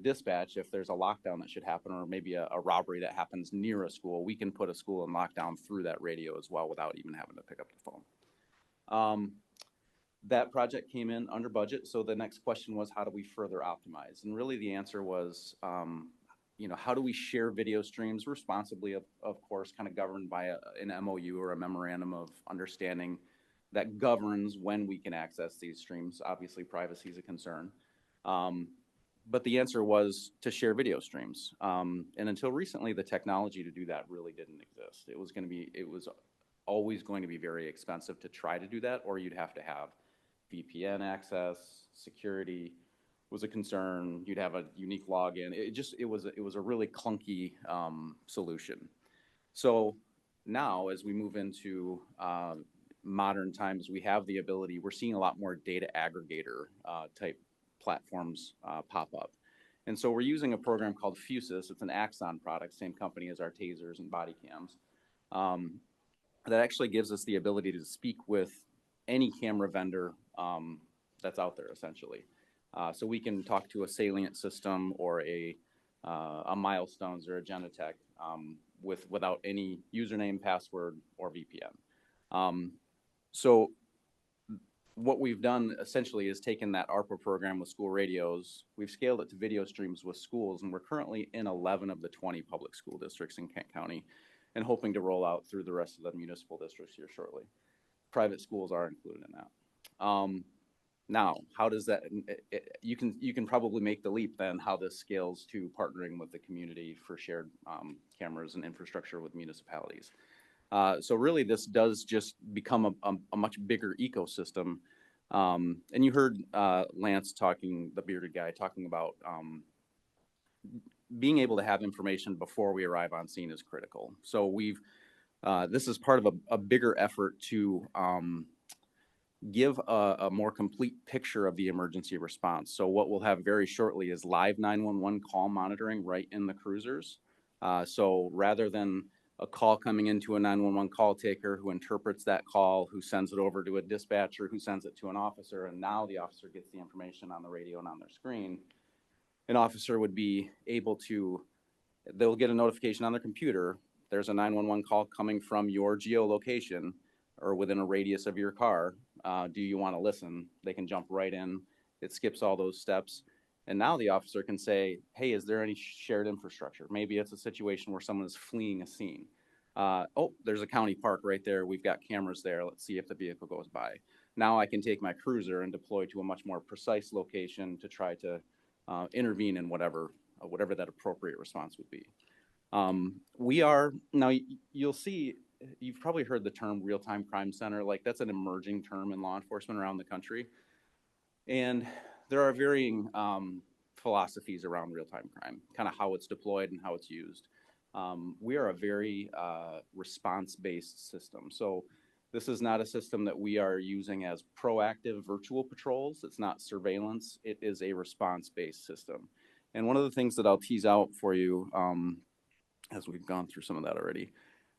Dispatch, if there's a lockdown that should happen, or maybe a robbery that happens near a school, we can put a school in lockdown through that radio as well without even having to pick up the phone. That project came in under budget, so the next question was, how do we further optimize? And really the answer was, how do we share video streams responsibly, of course, kind of governed by an MOU or a memorandum of understanding that governs when we can access these streams. Obviously, privacy is a concern. But the answer was to share video streams. And until recently, the technology to do that really didn't exist. It was always going to be very expensive to try to do that, or you'd have to have VPN access, security was a concern. You'd have a unique login. It was a really clunky solution. So now, as we move into modern times, we have the ability. We're seeing a lot more data aggregator type platforms pop up. And so we're using a program called Fusus. It's an Axon product, same company as our tasers and body cams. That actually gives us the ability to speak with any camera vendor that's out there, essentially. So we can talk to a Salient system or a Milestones or a Genetec without any username, password, or VPN. So what we've done essentially is taken that ARPA program with school radios, we've scaled it to video streams with schools, and we're currently in 11 of the 20 public school districts in Kent County and hoping to roll out through the rest of the municipal districts here shortly. Private schools are included in that. Now, how does that, you can probably make the leap then how this scales to partnering with the community for shared cameras and infrastructure with municipalities. So really this does just become a much bigger ecosystem. And you heard Lance the bearded guy, talking about being able to have information before we arrive on scene is critical. So this is part of a bigger effort to give a more complete picture of the emergency response. So what we'll have very shortly is live 911 call monitoring right in the cruisers. So rather than a call coming into a 911 call taker who interprets that call, who sends it over to a dispatcher, who sends it to an officer, and now the officer gets the information on the radio and on their screen, an officer would be able to, they'll get a notification on their computer, there's a 911 call coming from your geolocation or within a radius of your car. Do you want to listen? They can jump right in. It skips all those steps. And now the officer can say, hey, is there any shared infrastructure? Maybe it's a situation where someone is fleeing a scene. Oh, there's a county park right there. We've got cameras there. Let's see if the vehicle goes by. Now I can take my cruiser and deploy to a much more precise location to try to intervene in whatever that appropriate response would be. Now you'll see, you've probably heard the term real-time crime center. Like, that's an emerging term in law enforcement around the country. And there are varying philosophies around real-time crime, kind of how it's deployed and how it's used. We are a very response-based system. So this is not a system that we are using as proactive virtual patrols. It's not surveillance. It is a response-based system. And one of the things that I'll tease out for you, as we've gone through some of that already,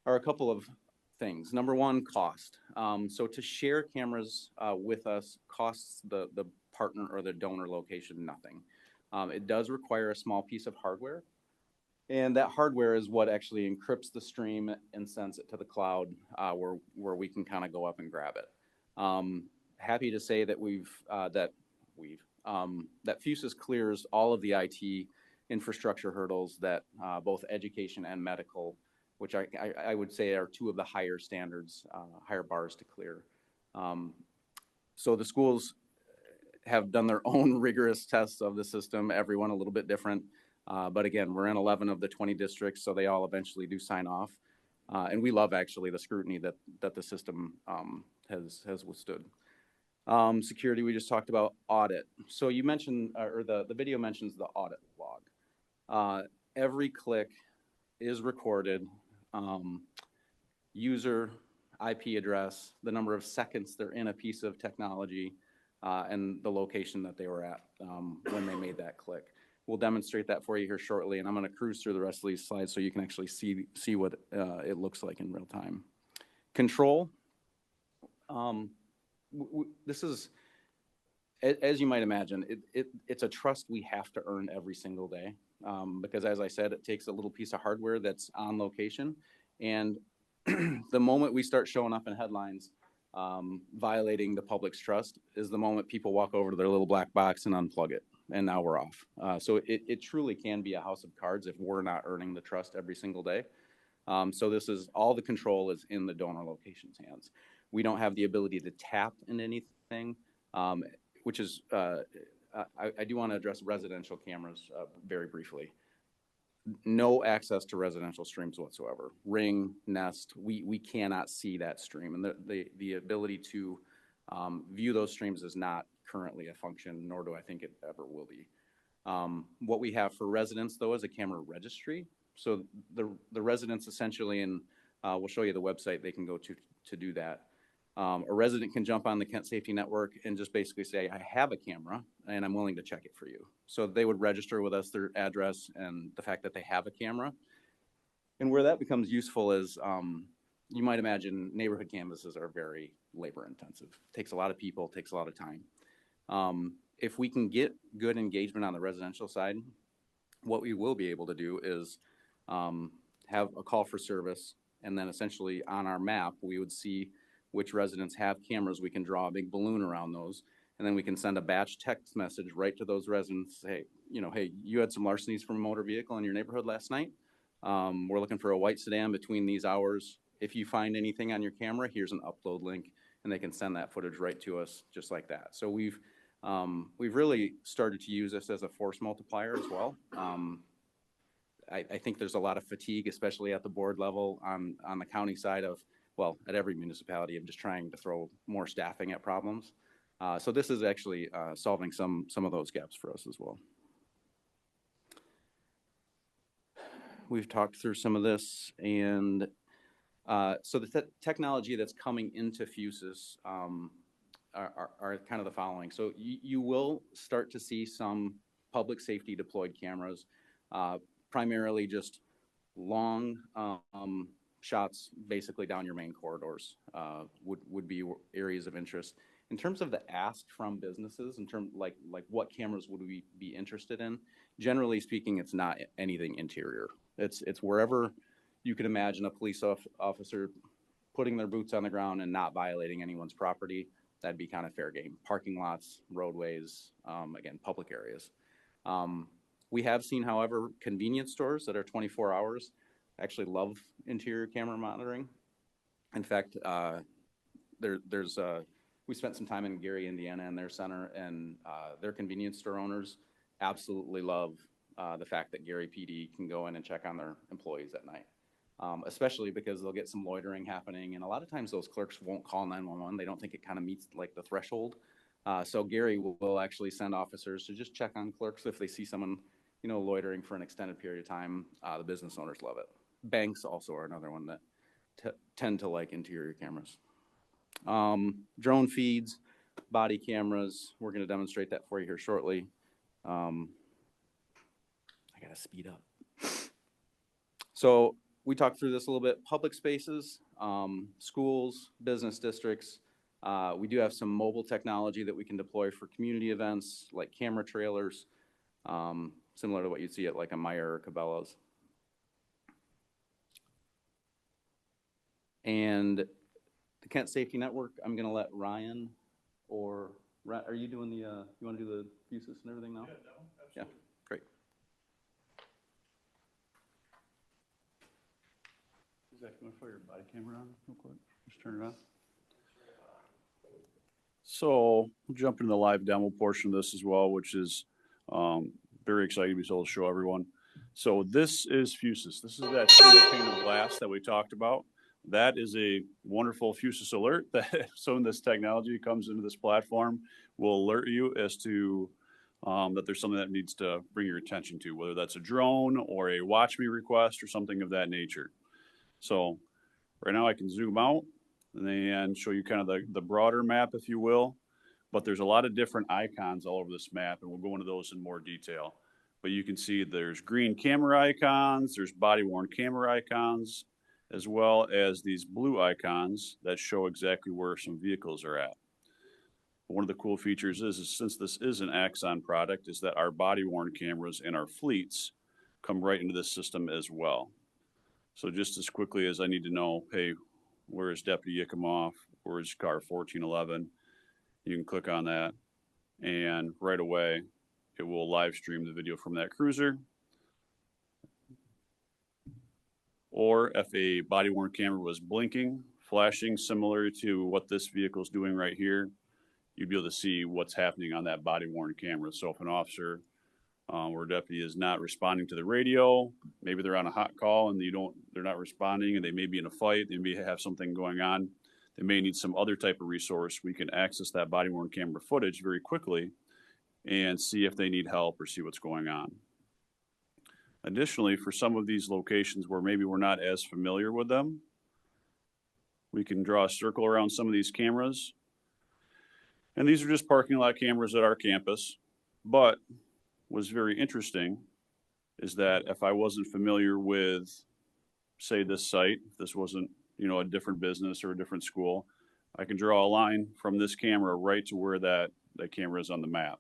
are a couple of things. Number one, cost. So to share cameras with us costs the partner or the donor location nothing. It does require a small piece of hardware, and that hardware is what actually encrypts the stream and sends it to the cloud where we can kind of go up and grab it. Happy to say that that Fusus clears all of the IT infrastructure hurdles that both education and medical, which I would say are two of the higher standards, higher bars to clear. So the schools have done their own rigorous tests of the system, everyone a little bit different. But again, we're in 11 of the 20 districts, so they all eventually do sign off. And we love actually the scrutiny that the system has withstood. Security, we just talked about. Audit. So you mentioned, or the video mentions the audit log. Every click is recorded. User, IP address, the number of seconds they're in a piece of technology, and the location that they were at when they made that click. We'll demonstrate that for you here shortly, and I'm going to cruise through the rest of these slides so you can actually see what it looks like in real time. Control. This is As you might imagine, it's a trust we have to earn every single day. Because as I said, it takes a little piece of hardware that's on location. And the moment we start showing up in headlines, violating the public's trust is the moment people walk over to their little black box and unplug it. And now we're off. So it truly can be a house of cards if we're not earning the trust every single day. So this is all the control is in the donor location's hands. We don't have the ability to tap into anything, which is, I do want to address residential cameras very briefly. No access to residential streams whatsoever. Ring, Nest, we cannot see that stream. And the ability to view those streams is not currently a function, nor do I think it ever will be. What we have for residents, though, is a camera registry. So the residents essentially, and we'll show you the website they can go to do that. A resident can jump on the Kent Safety Network and just basically say, I have a camera and I'm willing to check it for you. So they would register with us their address and the fact that they have a camera. And where that becomes useful is, you might imagine neighborhood canvases are very labor intensive. Takes a lot of people, takes a lot of time. If we can get good engagement on the residential side, what we will be able to do is have a call for service, and then essentially on our map, we would see which residents have cameras. We can draw a big balloon around those, and then we can send a batch text message right to those residents. Hey, hey, you had some larcenies from a motor vehicle in your neighborhood last night. We're looking for a white sedan between these hours. If you find anything on your camera, here's an upload link, and they can send that footage right to us just like that. So we've really started to use this as a force multiplier as well. I think there's a lot of fatigue, especially at the board level on the county side of, well, at every municipality, of just trying to throw more staffing at problems. So this is actually solving some of those gaps for us as well. We've talked through some of this, and so the technology that's coming into Fusus are kind of the following. So you will start to see some public safety deployed cameras, primarily just long shots basically down your main corridors would be areas of interest. In terms of the ask from businesses, in terms like what cameras would we be interested in, generally speaking, it's not anything interior. It's wherever you could imagine a police officer putting their boots on the ground and not violating anyone's property. That'd be kind of fair game. Parking lots, roadways, again, public areas. We have seen, however, convenience stores that are 24 hours actually love interior camera monitoring. In fact, we spent some time in Gary, Indiana, in their center, and their convenience store owners absolutely love the fact that Gary PD can go in and check on their employees at night, especially because they'll get some loitering happening, and a lot of times those clerks won't call 911. They don't think it kind of meets like the threshold. So Gary will actually send officers to just check on clerks if they see someone, loitering for an extended period of time. The business owners love it. Banks also are another one that tend to like interior cameras. Drone feeds, body cameras. We're going to demonstrate that for you here shortly. I got to speed up. So we talked through this a little bit. Public spaces, schools, business districts. We do have some mobile technology that we can deploy for community events like camera trailers, similar to what you'd see at like a Meyer or Cabela's. And the Kent Safety Network, I'm going to let Ryan, or are you doing the, you want to do the Fusus and everything now? Yeah, no, absolutely. Yeah, great. Zach, you want to throw your body camera on real quick? Just turn it on. So we'll jump into the live demo portion of this as well, which is very exciting to be able to show everyone. So this is Fusus. This is that single pane of glass that we talked about. That is a wonderful Fusus alert that some of this technology comes into this platform will alert you as to that there's something that needs to bring your attention to, whether that's a drone or a watch me request or something of that nature. So right now I can zoom out and show you kind of the broader map, if you will. But there's a lot of different icons all over this map, and we'll go into those in more detail. But you can see there's green camera icons, there's body-worn camera icons, as well as these blue icons that show exactly where some vehicles are at. One of the cool features is since this is an Axon product, is that our body worn cameras in our fleets come right into this system as well. So just as quickly as I need to know, hey, where is Deputy Yakimoff? Where is car 1411? You can click on that, and right away, it will live stream the video from that cruiser. Or if a body worn camera was blinking, flashing, similar to what this vehicle is doing right here, you'd be able to see what's happening on that body worn camera. So if an officer or deputy is not responding to the radio, maybe they're on a hot call and they're not responding, and they may be in a fight, they may have something going on, they may need some other type of resource, we can access that body worn camera footage very quickly and see if they need help or see what's going on. Additionally, for some of these locations where maybe we're not as familiar with them, we can draw a circle around some of these cameras. And these are just parking lot cameras at our campus. But what's very interesting is that if I wasn't familiar with, say, this site, if this wasn't, a different business or a different school, I can draw a line from this camera right to where that camera is on the map.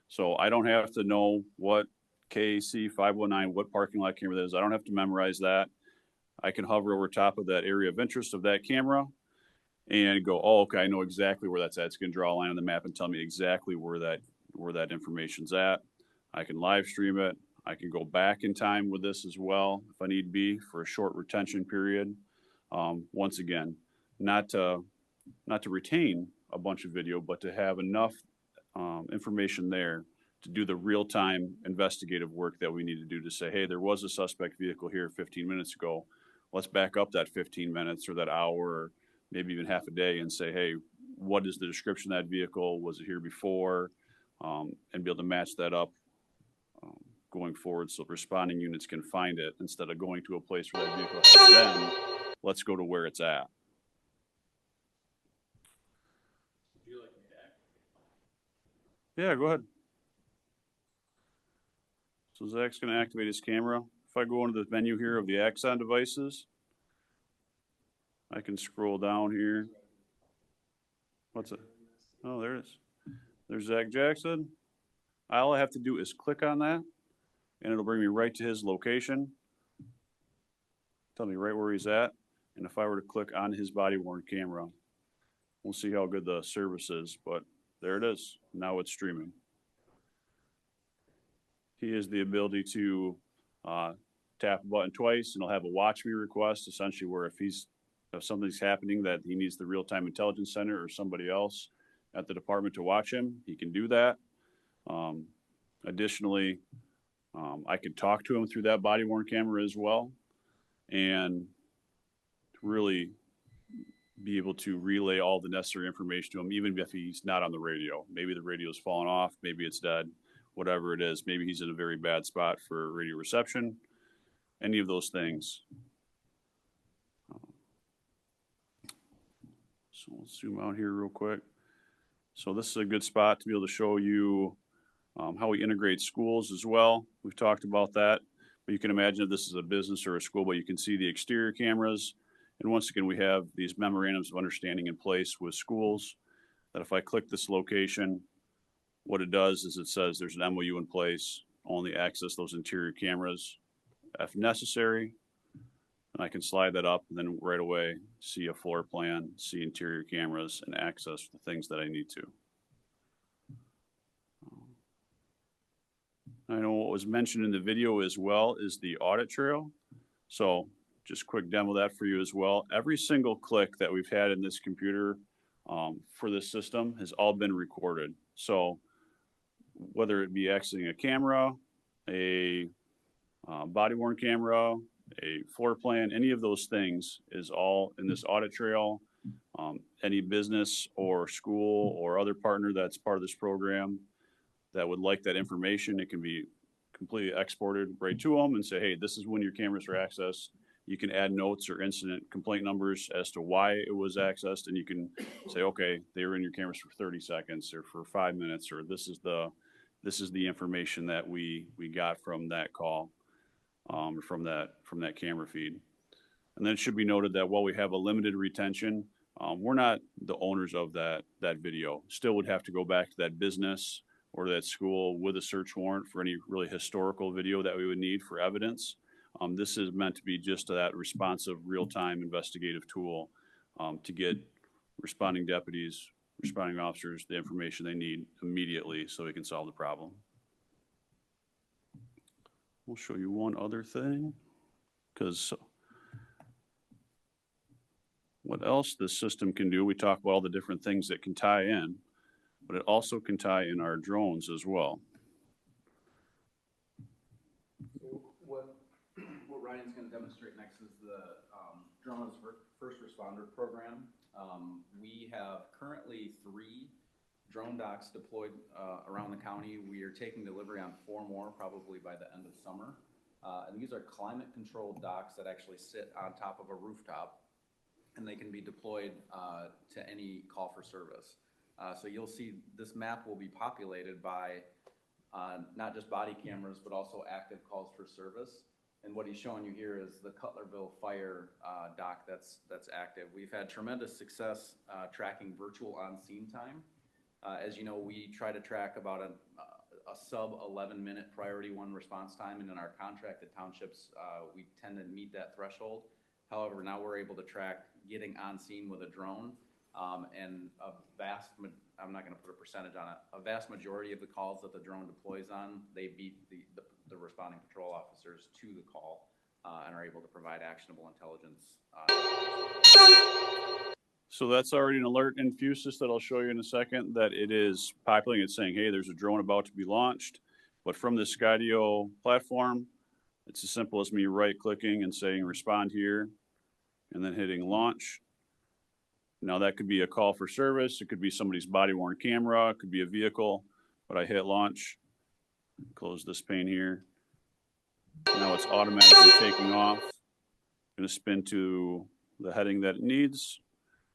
So I don't have to know what KAC 519, what parking lot camera that is. I don't have to memorize that. I can hover over top of that area of interest of that camera and go, oh, okay, I know exactly where that's at. It's going to draw a line on the map and tell me exactly where that information's at. I can live stream it. I can go back in time with this as well if I need be for a short retention period. Once again, not to retain a bunch of video, but to have enough information there to do the real-time investigative work that we need to do to say, hey, there was a suspect vehicle here 15 minutes ago. Let's back up that 15 minutes or that hour or maybe even half a day and say, hey, what is the description of that vehicle? Was it here before? And be able to match that up going forward so responding units can find it instead of going to a place where that vehicle has been. Let's go to where it's at. Would you like me to Yeah, go ahead. So Zach's going to activate his camera. If I go into the menu here of the Axon devices, I can scroll down here. What's it? Oh, there it is. There's Zach Jackson. All I have to do is click on that, and it'll bring me right to his location. Tell me right where he's at. And if I were to click on his body-worn camera, we'll see how good the service is. But there it is. Now it's streaming. He has the ability to tap a button twice, and he'll have a watch me request, essentially where if something's happening that he needs the real-time intelligence center or somebody else at the department to watch him, he can do that. Additionally, I can talk to him through that body-worn camera as well, and really be able to relay all the necessary information to him, even if he's not on the radio. Maybe the radio's fallen off, maybe it's dead, whatever it is. Maybe he's in a very bad spot for radio reception, any of those things. So let's zoom out here real quick. So this is a good spot to be able to show you how we integrate schools as well. We've talked about that, but you can imagine if this is a business or a school, but you can see the exterior cameras. And once again, we have these memorandums of understanding in place with schools that if I click this location, what it does is it says there's an MOU in place, only access those interior cameras if necessary. And I can slide that up and then right away see a floor plan, see interior cameras, and access the things that I need to. I know what was mentioned in the video as well is the audit trail. So just quick demo that for you as well. Every single click that we've had in this computer for this system has all been recorded. So whether it be accessing a camera, a body-worn camera, a floor plan, any of those things is all in this audit trail. Any business or school or other partner that's part of this program that would like that information, it can be completely exported right to them and say, hey, this is when your cameras are accessed. You can add notes or incident complaint numbers as to why it was accessed, and you can say, okay, they were in your cameras for 30 seconds or for 5 minutes, or this is the information that we got from that call, from that camera feed. And then it should be noted that while we have a limited retention, We're not the owners of that video. Still would have to go back to that business or that school with a search warrant for any really historical video that we would need for evidence. This is meant to be just that responsive, real-time investigative tool to get responding deputies, responding officers the information they need immediately so we can solve the problem. We'll show you one other thing, because what else this system can do, we talk about all the different things that can tie in, but it also can tie in our drones as well. So what Ryan's going to demonstrate next is the Drone as First Responder program. We have currently 3 drone docks deployed around the county. We are taking delivery on 4 more, probably by the end of summer. And these are climate-controlled docks that actually sit on top of a rooftop, and they can be deployed to any call for service. So you'll see this map will be populated by not just body cameras, but also active calls for service. And what he's showing you here is the Cutlerville Fire dock that's active. We've had tremendous success tracking virtual on-scene time. As you know, we try to track about a sub 11-minute priority 1 response time, and in our contracted townships, we tend to meet that threshold. However, now we're able to track getting on scene with a drone, and I'm not going to put a percentage on it, a vast majority of the calls that the drone deploys on, they beat the responding patrol officers to the call and are able to provide actionable intelligence. So that's already an alert in Fusus that I'll show you in a second, that it is populating. It's saying, hey, there's a drone about to be launched. But from the Skydio platform, it's as simple as me right-clicking and saying respond here, and then hitting launch. Now that could be a call for service. It could be somebody's body-worn camera. It could be a vehicle. But I hit launch. Close this pane here. Now it's automatically taking off. Going to spin to the heading that it needs.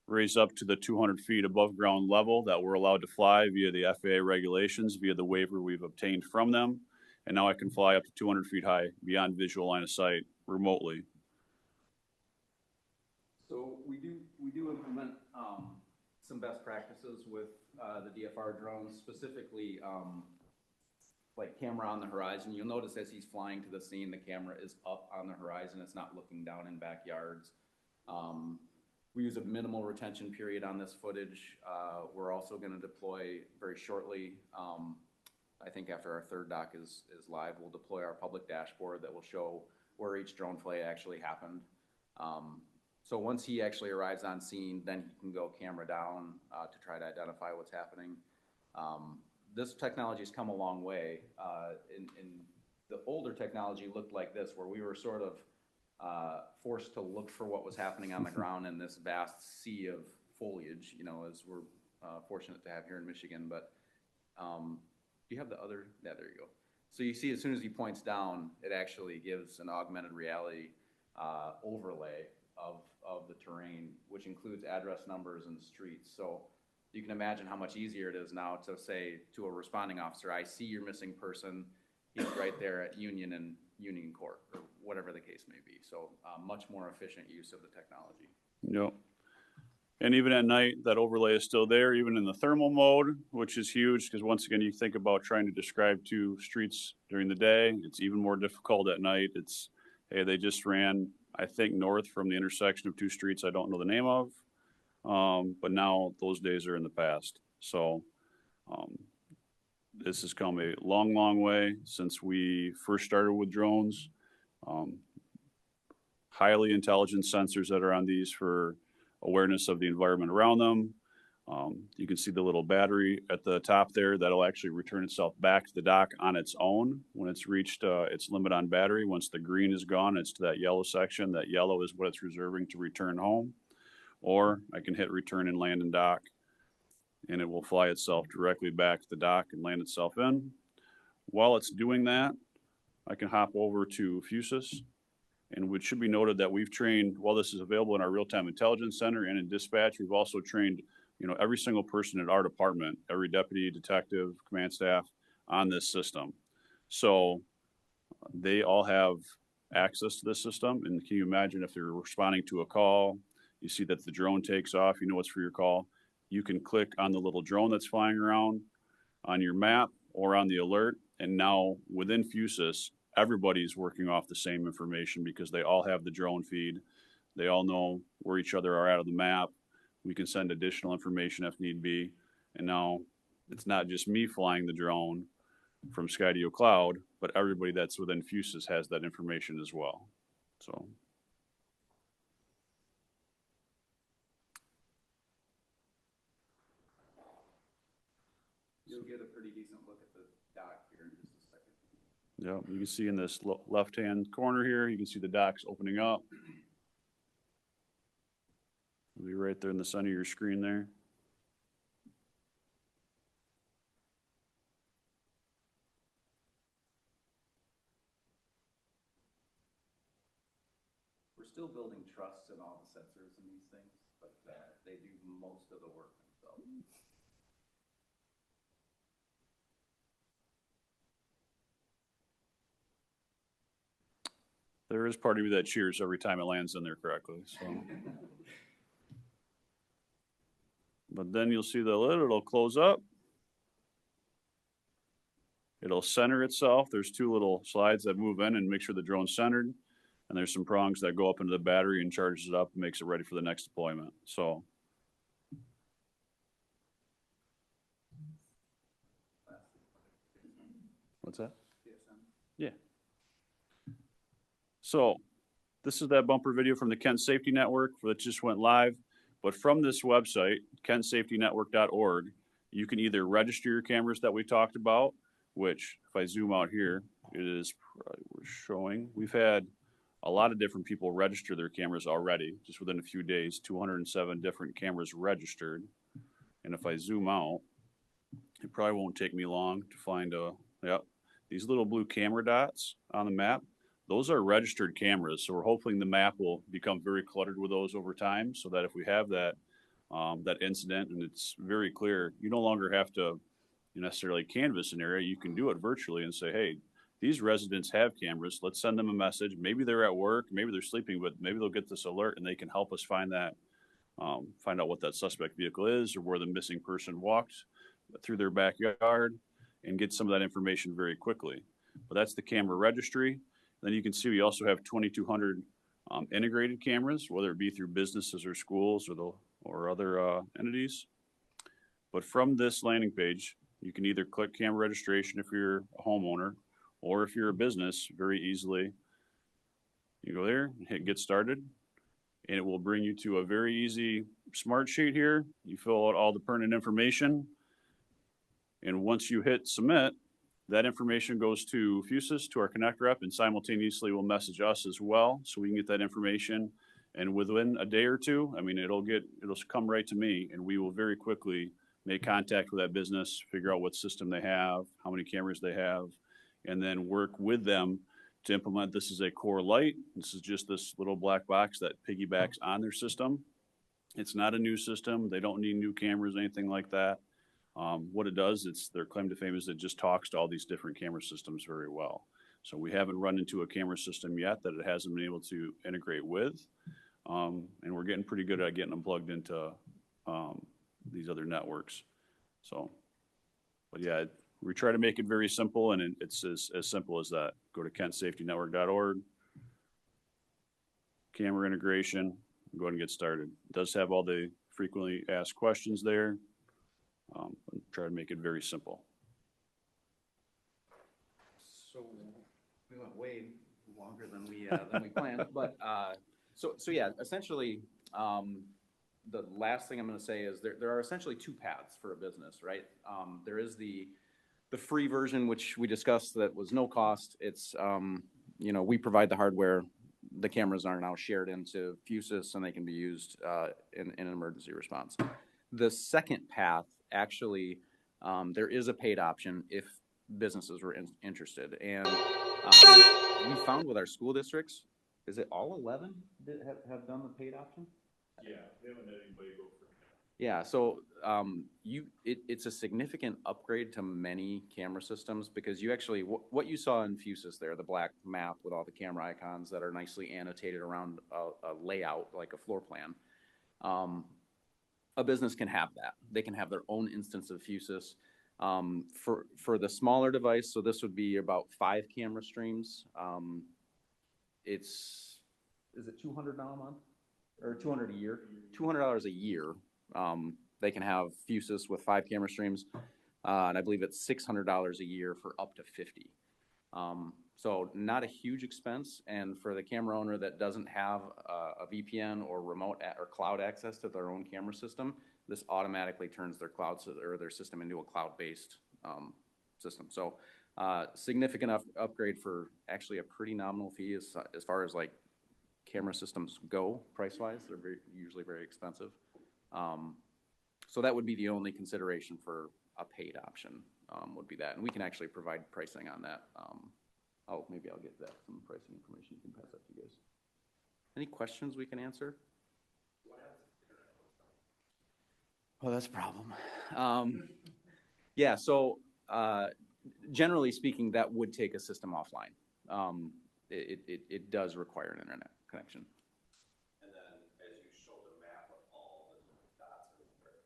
Raise up to the 200 feet above ground level that we're allowed to fly via the FAA regulations, via the waiver we've obtained from them. And now I can fly up to 200 feet high beyond visual line of sight remotely. So we do implement some best practices with the DFR drones, specifically like camera on the horizon. You'll notice as he's flying to the scene, the camera is up on the horizon. It's not looking down in backyards. We use a minimal retention period on this footage. We're also going to deploy very shortly. I think after our 3rd dock is live, we'll deploy our public dashboard that will show where each drone flight actually happened. So once he actually arrives on scene, then he can go camera down to try to identify what's happening. This technology has come a long way. In the older technology looked like this, where we were sort of forced to look for what was happening on the ground in this vast sea of foliage, you know, as we're fortunate to have here in Michigan. But do you have the other? Yeah, there you go. So you see, as soon as he points down, it actually gives an augmented reality overlay of the terrain, which includes address numbers and streets. So you can imagine how much easier it is now to say to a responding officer, I see your missing person. He's right there at Union and Union Court, or whatever the case may be. So much more efficient use of the technology. Yep. And even at night, that overlay is still there, even in the thermal mode, which is huge, because once again, you think about trying to describe 2 streets during the day. It's even more difficult at night. It's, hey, they just ran, I think, north from the intersection of 2 streets I don't know the name of. But now those days are in the past. So this has come a long, long way since we first started with drones. Highly intelligent sensors that are on these for awareness of the environment around them. You can see the little battery at the top there that'll actually return itself back to the dock on its own when it's reached its limit on battery. Once the green is gone, it's to that yellow section. That yellow is what it's reserving to return home. Or I can hit return and land and dock, and it will fly itself directly back to the dock and land itself in. While it's doing that, I can hop over to Fusus, and it should be noted that we've trained, while this is available in our real-time intelligence center and in dispatch, we've also trained, you know, every single person in our department, every deputy, detective, command staff on this system. So they all have access to this system. And can you imagine if they're responding to a call, You see that the drone takes off, you know it's for your call. You can click on the little drone that's flying around on your map or on the alert. And now within Fusus, everybody's working off the same information because they all have the drone feed. They all know where each other are out of the map. We can send additional information if need be. And now it's not just me flying the drone from Skydio Cloud, but everybody that's within Fusus has that information as well. So. You'll get a pretty decent look at the dock here in just a second. Yeah, you can see in this left-hand corner here, you can see the docks opening up. It'll be right there in the center of your screen there. We're still building trust in all the sensors and these things, but they do most of the work themselves. There is part of me that cheers every time it lands in there correctly. So. But then you'll see the lid, it'll close up. It'll center itself. There's two little slides that move in and make sure the drone's centered. And there's some prongs that go up into the battery and charges it up and makes it ready for the next deployment. So. What's that? Yeah. So this is that bumper video from the Kent Safety Network that just went live. But from this website, kentsafetynetwork.org, you can either register your cameras that we talked about, which if I zoom out here, it is we're showing. We've had a lot of different people register their cameras already, just within a few days, 207 different cameras registered. And if I zoom out, it probably won't take me long to find these little blue camera dots on the map. Those are registered cameras, so we're hoping the map will become very cluttered with those over time, so that if we have that incident and it's very clear, you no longer have to necessarily canvass an area. You can do it virtually and say, hey, these residents have cameras. Let's send them a message. Maybe they're at work, maybe they're sleeping, but maybe they'll get this alert and they can help us find that, find out what that suspect vehicle is or where the missing person walked through their backyard and get some of that information very quickly. But that's the camera registry. Then you can see we also have 2,200 integrated cameras, whether it be through businesses or schools or other entities. But from this landing page, you can either click camera registration if you're a homeowner, or if you're a business, very easily. You go there, hit get started, and it will bring you to a very easy smart sheet here. You fill out all the pertinent information. And once you hit submit, that information goes to Fusus, to our Connect rep, and simultaneously will message us as well, so we can get that information. And within a day or two, I mean, it'll come right to me, and we will very quickly make contact with that business, figure out what system they have, how many cameras they have, and then work with them to implement this as a core light. This is just this little black box that piggybacks on their system. It's not a new system. They don't need new cameras, anything like that. What it does, their claim to fame is it just talks to all these different camera systems very well. So we haven't run into a camera system yet that it hasn't been able to integrate with. And we're getting pretty good at getting them plugged into these other networks. So, but yeah, we try to make it very simple, and it's as simple as that. Go to kentsafetynetwork.org, camera integration, go ahead and get started. It does have all the frequently asked questions there. Try to make it very simple. So we went way longer than we planned, but so yeah, essentially, the last thing I'm going to say is there are essentially two paths for a business, right? There is the free version, which we discussed, that was no cost. It's we provide the hardware. The cameras are now shared into Fusus, and they can be used in an emergency response. The second path, actually, there is a paid option if businesses were interested. And we found with our school districts, is it all 11 that have done the paid option? Yeah, we haven't had anybody go for it. Yeah, so it's a significant upgrade to many camera systems, because you actually, what you saw in Fusus there, the black map with all the camera icons that are nicely annotated around a layout, like a floor plan, A business can have that. They can have their own instance of Fusus. For the smaller device, so this would be about 5 camera streams. Is it $200 a month or $200 a year? $200 a year. They can have Fusus with 5 camera streams, and I believe it's $600 a year for up to 50. So not a huge expense, and for the camera owner that doesn't have a VPN or remote or cloud access to their own camera system, this automatically turns their or their system into a cloud-based system. So significant upgrade for actually a pretty nominal fee as far as like camera systems go price-wise. They're usually very expensive. So that would be the only consideration for a paid option, would be that, and we can actually provide pricing on that. Maybe I'll get that some pricing information. You can pass that to you guys. Any questions we can answer? Oh, that's a problem. Yeah, so generally speaking, that would take a system offline. It does require an internet connection. And then as you show the map of all the different dots everywhere,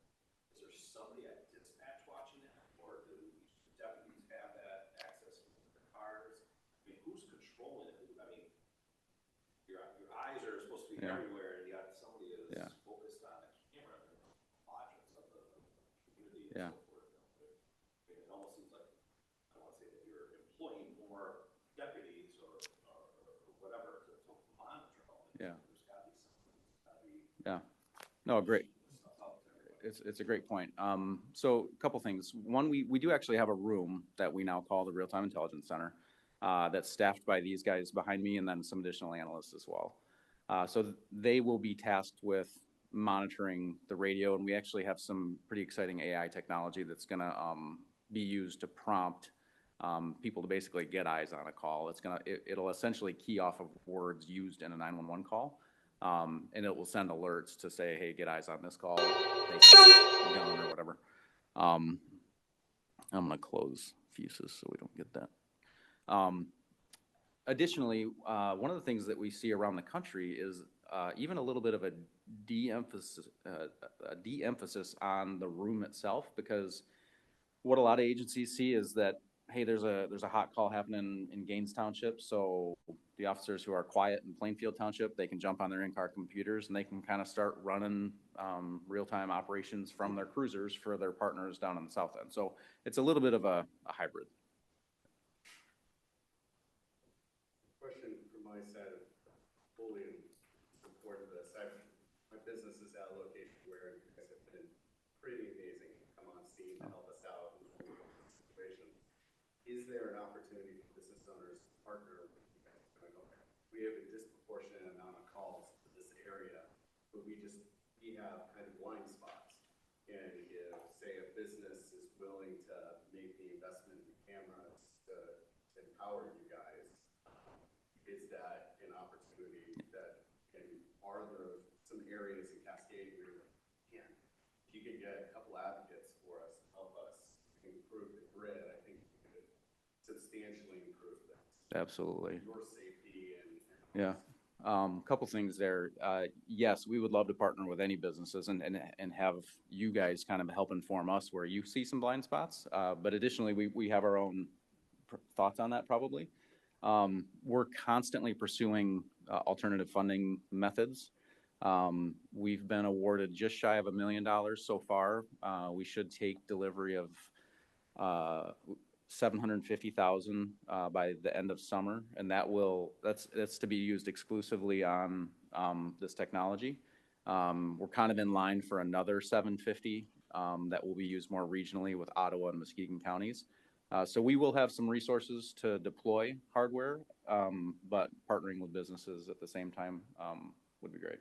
is there somebody at dispatch watching it, or do deputies have that access to their cars? I mean, who's controlling it? I mean, your eyes are supposed to be everywhere, and yet somebody is focused on the camera and the logics of the community and so forth. I mean, it almost seems like, I don't want to say that you're employing more deputies or whatever to monitor all this. Yeah. There's got to be something. There's got to be. Yeah. No, great. It's a great point. So a couple things. One, we do actually have a room that we now call the Real-Time Intelligence Center that's staffed by these guys behind me and then some additional analysts as well. So they will be tasked with monitoring the radio, and we actually have some pretty exciting AI technology that's going to be used to prompt people to basically get eyes on a call. It'll essentially key off of words used in a 911 call. And it will send alerts to say, hey, get eyes on this call, or whatever. I'm going to close Fusus so we don't get that. Additionally, one of the things that we see around the country is even a little bit of a de-emphasis on the room itself, because what a lot of agencies see is that, hey, there's a hot call happening in Gaines Township, so the officers who are quiet in Plainfield Township, they can jump on their in-car computers and they can kind of start running real-time operations from their cruisers for their partners down on the south end. So it's a little bit of a hybrid. Question from my side of fully in support of this. My business is at a location where you guys have been pretty amazing to come on scene to help us out in the situation. Is there an opportunity for business owners to partner with you guys? We have a disproportionate amount of calls to this area, but we have kind of blind spots. And if, say, a business is willing to make the investment in cameras to empower you guys, is that an opportunity that are there some areas in Cascade where if you can get a couple advocates for us to help us improve the grid, I think you could substantially improve this. Absolutely. Your safety and yeah. Couple things there. Yes, we would love to partner with any businesses and have you guys kind of help inform us where you see some blind spots. But additionally, we have our own thoughts on that probably. We're constantly pursuing alternative funding methods. We've been awarded just shy of $1 million so far. We should take delivery of 750,000 by the end of summer, and that's to be used exclusively on this technology. We're kind of in line for another 750 that will be used more regionally with Ottawa and Muskegon counties. So we will have some resources to deploy hardware, but partnering with businesses at the same time would be great.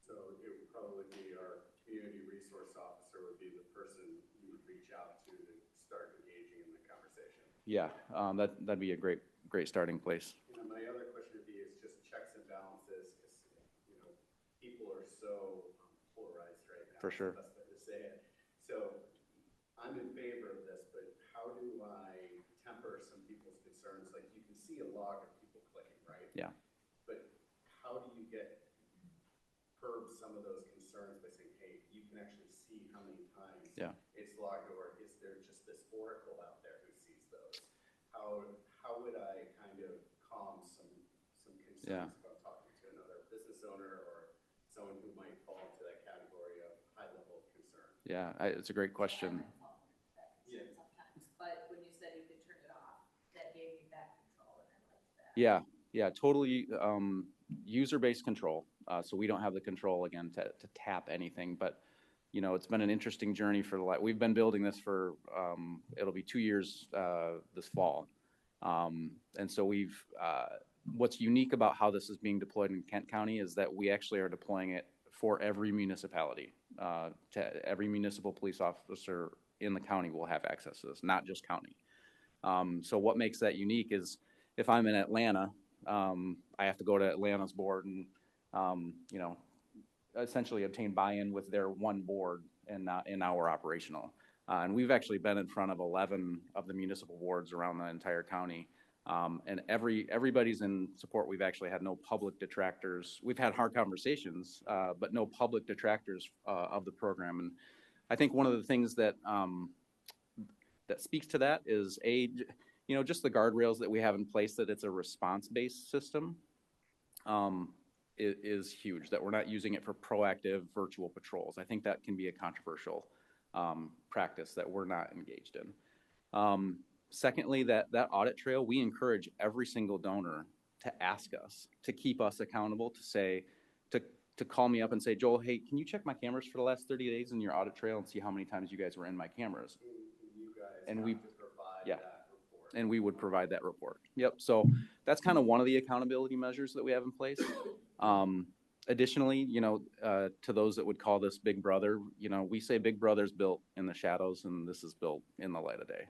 So it would probably be our community resource officer would be the person you would reach out to start engaging in the conversation. Yeah, that'd be a great starting place. And my other question would be is just checks and balances, because people are so polarized right now. For sure. That's the best way to say it. So I'm in favor of this, but how do I temper some people's concerns? Like you can see a log of people clicking, right? Yeah. But how do you curb some of those concerns by saying, logged, or is there just this oracle out there who sees those? How would I kind of calm some concerns Yeah. if I'm talking to another business owner or someone who might fall into that category of high level of concern? Yeah, it's a great question. Yeah. Sometimes, but when you said you could turn it off, that gave me back control, and I liked that. Yeah, totally user-based control. So we don't have the control again to tap anything, but you know, it's been an interesting journey for we've been building this for it'll be 2 years this fall. And so what's unique about how this is being deployed in Kent County is that we actually are deploying it for every municipality. To every municipal police officer in the county will have access to this, not just county. So what makes that unique is if I'm in Atlanta, I have to go to Atlanta's board and, you know, essentially obtain buy-in with their one board and not in our operational. And we've actually been in front of 11 of the municipal boards around the entire county. And everybody's in support. We've actually had no public detractors. We've had hard conversations, but no public detractors of the program. And I think one of the things that that speaks to that is you know, just the guardrails that we have in place, that it's a response-based system, is huge, that we're not using it for proactive virtual patrols. I think that can be a controversial practice that we're not engaged in. Secondly, that audit trail, we encourage every single donor to ask us, to keep us accountable, to say, to call me up and say, Joel, hey, can you check my cameras for the last 30 days in your audit trail and see how many times you guys were in my cameras? You guys And have we- to provide yeah. that report. And we would provide that report. Yep. So that's kind of one of the accountability measures that we have in place. Additionally, you know, to those that would call this Big Brother, you know, we say Big Brother's built in the shadows and this is built in the light of day.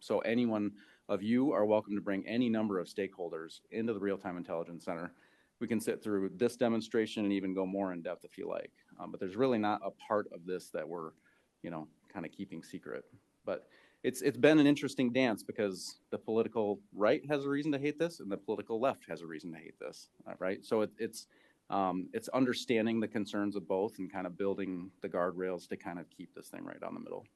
So anyone of you are welcome to bring any number of stakeholders into the Real-Time Intelligence Center. We can sit through this demonstration and even go more in depth if you like. But there's really not a part of this that we're, you know, kind of keeping secret. But it's been an interesting dance because the political right has a reason to hate this and the political left has a reason to hate this, right? So it's understanding the concerns of both and kind of building the guardrails to kind of keep this thing right down the middle.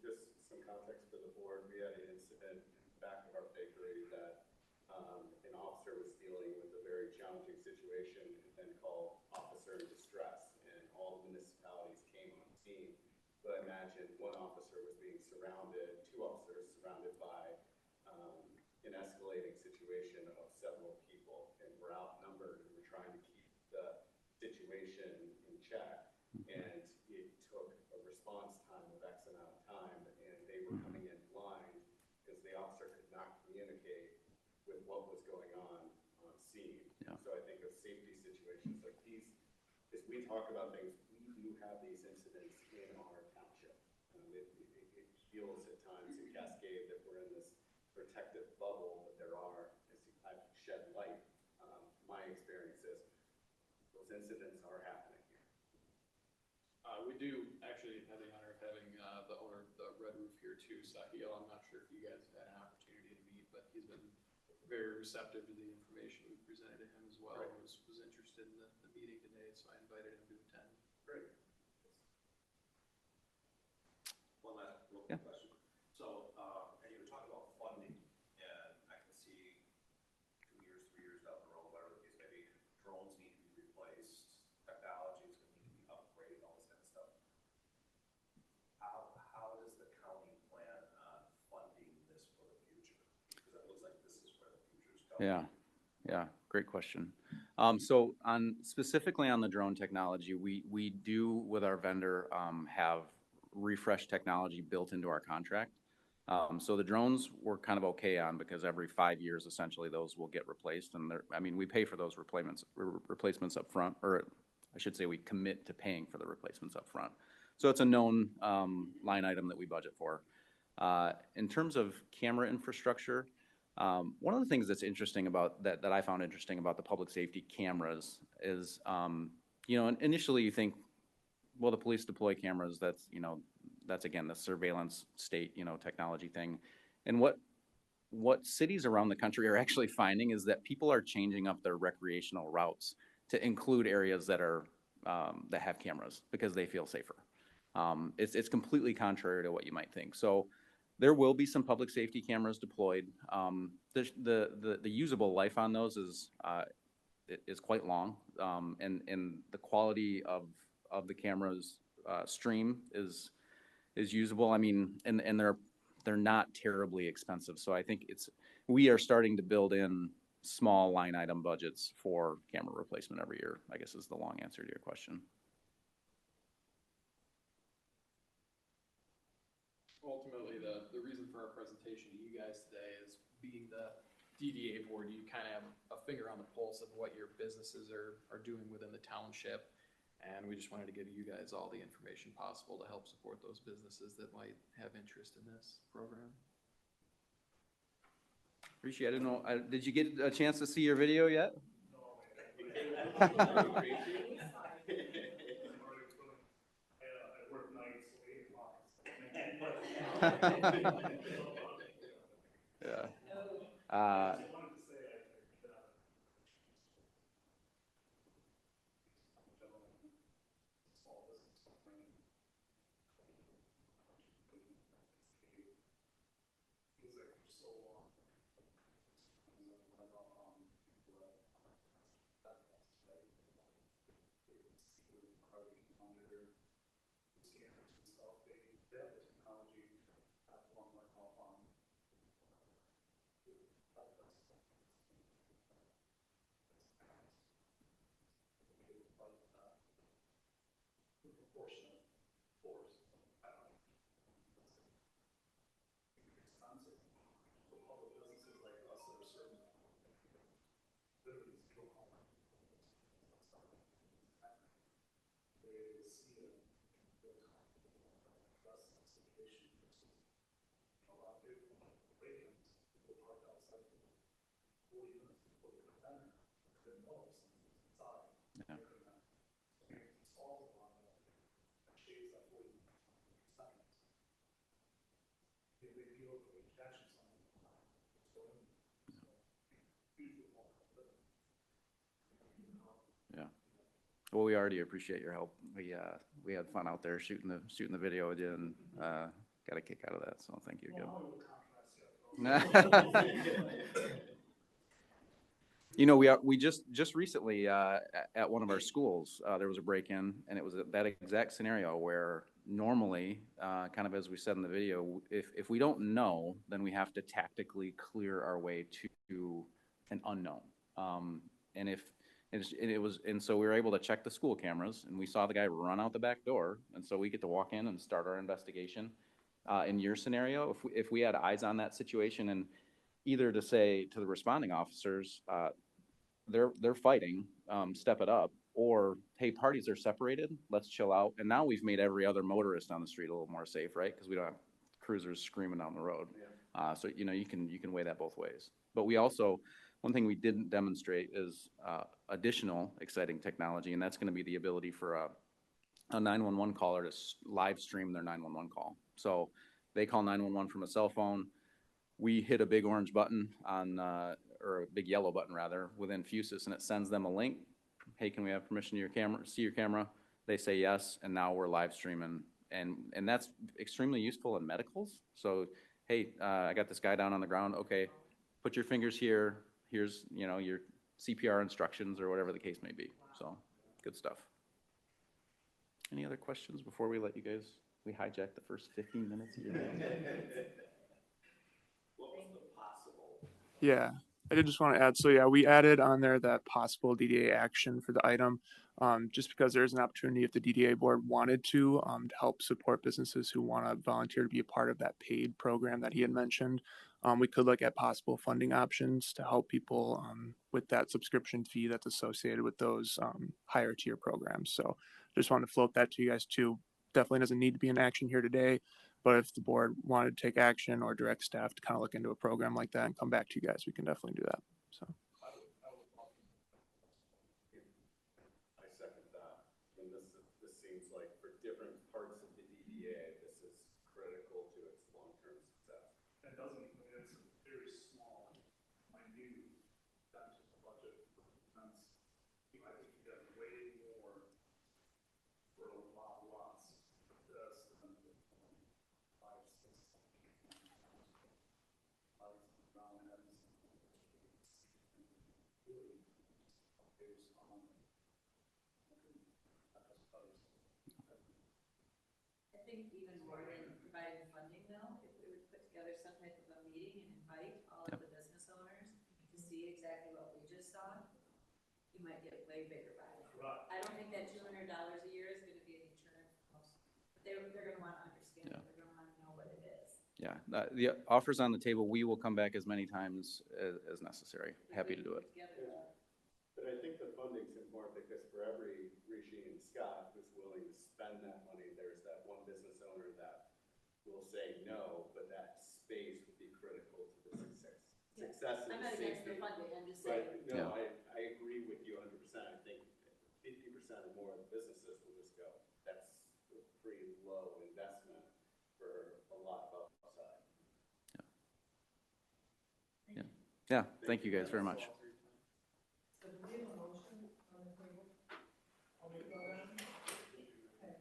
Just some context for the board, we had an incident in the back of our bakery that an officer was dealing with a very challenging situation and then called officer in distress, and all the municipalities came on scene. But imagine one officer was being surrounded, two officers surrounded by an escalating situation of several people, and we're outnumbered and we're trying to keep the situation in check. And it took a response time of X amount of time, and they were coming in blind because the officer could not communicate with what was going on scene. Yeah. So I think of safety situations like these, as we talk about things, we do have these incidents in our township. It feels at times in Cascade that we're in this protective bubble, but there are, as I've shed light, my experience is those incidents are happening here. We do actually have the honor of having the owner of the Red Roof here too, Sahil. I'm not sure if you guys have had an opportunity to meet, but he's been very receptive to the information we presented to him as well. Right. Was interested in the meeting today, so I invited him to attend. Great. One last real Yeah. quick question. So, and you were talking about funding, and I can see 2 years, 3 years down the road, whatever the case may be, drones need to be replaced, technology is going to need to be upgraded, all this kind of stuff. How does the county plan on funding this for the future? Because it looks like this is where the future's going. Yeah, great question. So specifically on the drone technology, we do with our vendor have refresh technology built into our contract. So the drones we're kind of okay on because every 5 years essentially those will get replaced, and we pay for those replacements up front, or I should say we commit to paying for the replacements up front. So it's a known line item that we budget for. In terms of camera infrastructure, one of the things that's interesting about that I found interesting about the public safety cameras is, you know, initially you think, well, the police deploy cameras, that's again, the surveillance state, you know, technology thing. And what cities around the country are actually finding is that people are changing up their recreational routes to include areas that are, that have cameras because they feel safer. It's completely contrary to what you might think. So there will be some public safety cameras deployed. The usable life on those is quite long, and the quality of the cameras stream is usable. I mean, and they're not terribly expensive. So I think we are starting to build in small line item budgets for camera replacement every year, I guess is the long answer to your question. Ultimately, the reason for our presentation to you guys today is being the DDA board, you kind of have a finger on the pulse of what your businesses are doing within the township. And we just wanted to give you guys all the information possible to help support those businesses that might have interest in this program. Appreciate it. No, did you get a chance to see your video yet? Yeah. Yeah. Yeah. Well, we already appreciate your help. We had fun out there shooting the video with you, and got a kick out of that. So thank you again. You know, we just recently at one of our schools there was a break-in, and it was that exact scenario where normally, kind of as we said in the video, if we don't know, then we have to tactically clear our way to an unknown. And so we were able to check the school cameras, and we saw the guy run out the back door, and so we get to walk in and start our investigation. In your scenario, if we had eyes on that situation, and either to say to the responding officers, they're fighting, step it up, or hey, parties are separated, let's chill out. And now we've made every other motorist on the street a little more safe, right? Because we don't have cruisers screaming down the road. So you know, you can weigh that both ways. But we also, one thing we didn't demonstrate is additional exciting technology, and that's going to be the ability for a 911 caller to live stream their 911 call. So they call 911 from a cell phone. We hit a big orange button on, or a big yellow button rather, within Fusus, and it sends them a link. Hey, can we have permission to your camera? See your camera? They say yes, and now we're live streaming, and that's extremely useful in medicals. So, hey, I got this guy down on the ground. Okay, put your fingers here. Here's your CPR instructions or whatever the case may be. So, good stuff. Any other questions before we let you guys? We hijacked the first 15 minutes of your day. Yeah, I did just want to add. So yeah, we added on there that possible DDA action for the item, just because there's an opportunity if the DDA board wanted to help support businesses who want to volunteer to be a part of that paid program that he had mentioned. We could look at possible funding options to help people with that subscription fee that's associated with those higher tier programs. So just wanted to float that to you guys too. Definitely doesn't need to be an action here today. But if the board wanted to take action or direct staff to kind of look into a program like that and come back to you guys, we can definitely do that. So. I second that. And this seems like for different parts of the DDA, this is critical to its long-term success. That doesn't, it's a very small, minute benefit budget. I think you've got way more for a lot of lots. The I think even more than providing funding though, if we would put together some type of a meeting and invite all of the business owners to see exactly what we just saw, you might get way bigger buy-in. I don't think that $200 a year is gonna be a deterrent for most, but they're gonna wanna understand it, they're gonna wanna know what it is. Yeah, the offers on the table, we will come back as many times as necessary. Happy to do it. But I think the funding's important because for every Rishi and Scott who's willing to spend that money, there's that one business owner that will say no, but that space would be critical to the success of I'm the not against safety. the funding, I'm just saying. But no, Yeah. I agree with you 100%. I think 50% or more of the businesses will just go. That's a pretty low investment for a lot of upside. Yeah, thank you guys very much. So do we have a motion on the table? I'll make that motion. Okay.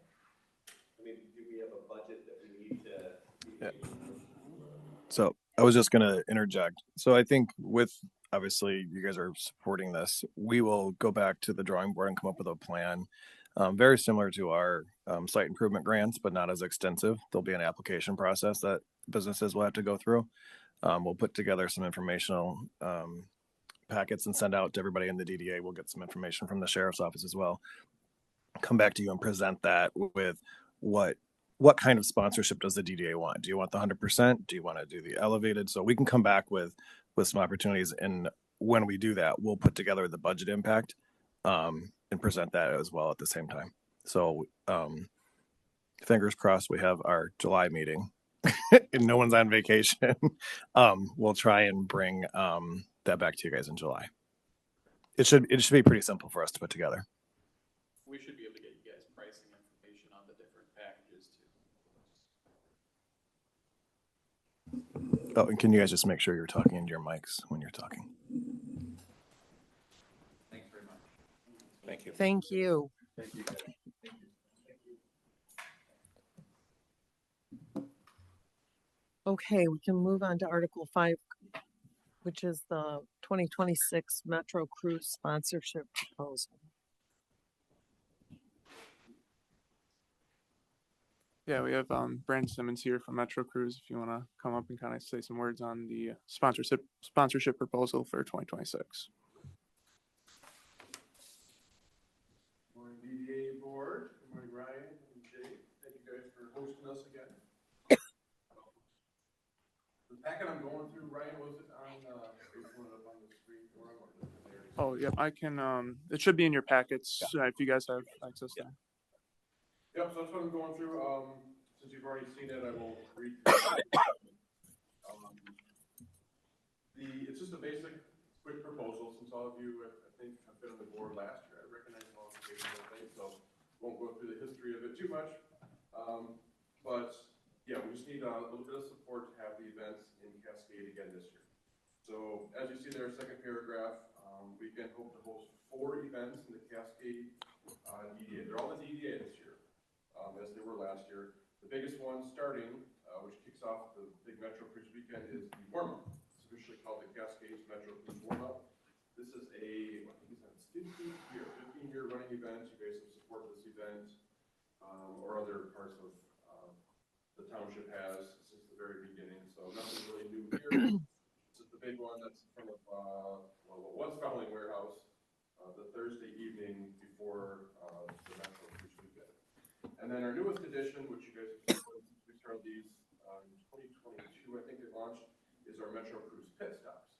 I mean, do we have a budget that we need to? So I was just going to interject. So I think with obviously you guys are supporting this, we will go back to the drawing board and come up with a plan very similar to our site improvement grants, but not as extensive. There'll be an application process that businesses will have to go through. We'll put together some informational packets and send out to everybody in the DDA. We'll get some information from the sheriff's office as well. Come back to you and present that with what kind of sponsorship does the DDA want? Do you want the 100%? Do you want to do the elevated? So we can come back with some opportunities. And when we do that, we'll put together the budget impact and present that as well at the same time. So fingers crossed, we have our July meeting and no one's on vacation. We'll try and bring that back to you guys in July. It should be pretty simple for us to put together. We should be able to get you guys pricing information on the different packages too. Oh, and can you guys just make sure you're talking into your mics when you're talking? Thanks very much. Thank you. Thank you. Thank you. Okay, we can move on to Article 5, which is the 2026 Metro Cruise sponsorship proposal. Yeah, we have Brandon Simmons here from Metro Cruise. If you want to come up and kind of say some words on the sponsorship proposal for 2026. Good morning, DDA board. Good morning, Ryan and Jay. Thank you guys for hosting us again. The packet I'm going through, Ryan, was it on, you pulling it up on the screen for him, or is it there? Oh, yep, I can. It should be in your packets if you guys have access to. Yep, so that's what I'm going through. Since you've already seen it, I won't read. It's just a basic, quick proposal. Since all of you, I think, have been on the board last year, I recognize all of the things, so won't go through the history of it too much. But yeah, we just need a little bit of support to have the events in Cascade again this year. So as you see there, second paragraph, we can hope to host 4 events in the Cascade DDA. They're all the DDA this year. As they were last year. The biggest one starting, which kicks off the big Metro Cruise weekend, is the warm-up. It's officially called the Cascade Metro Cruise warm-up. This is I think it's on its 15-year running event. You guys have supported this event, or other parts of the township has since the very beginning. So nothing really new here. This is the big one that's in front of, what was Fowling Warehouse, the Thursday evening before the Metro Cruise weekend. And then our newest edition, which you guys have seen, we started these in 2022, I think it launched, is our Metro Cruise pit stops.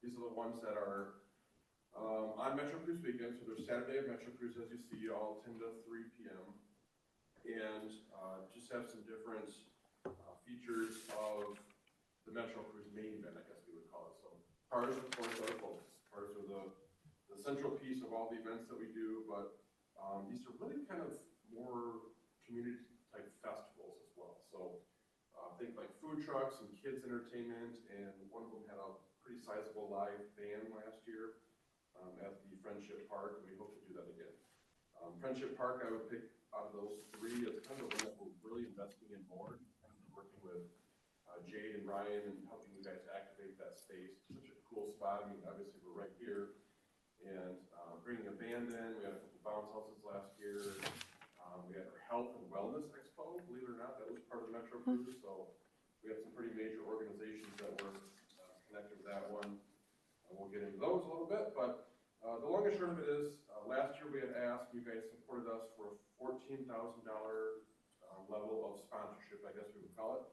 These are the ones that are on Metro Cruise weekend, so they're Saturday of Metro Cruise, as you see, all 10 to 3 p.m. And just have some different features of the Metro Cruise main event, I guess we would call it. So cars, of course, are the focus. Cars are the central piece of all the events that we do, but these are really kind of more community type festivals as well. So think like food trucks and kids entertainment, and one of them had a pretty sizable live band last year at the Friendship Park, and we hope to do that again. Friendship Park, I would pick out of those 3 as kind of the one that we're really investing in more, and working with Jade and Ryan and helping you guys activate that space. It's such a cool spot. I mean, obviously we're right here and bringing a band in. We had a couple bounce houses last year. We had our health and wellness expo, believe it or not, that was part of the Metro Cruise. So we have some pretty major organizations that were connected with that one. We'll get into those a little bit, but the long and short of it is, last year we had asked, you guys supported us for a $14,000 level of sponsorship, I guess we would call it.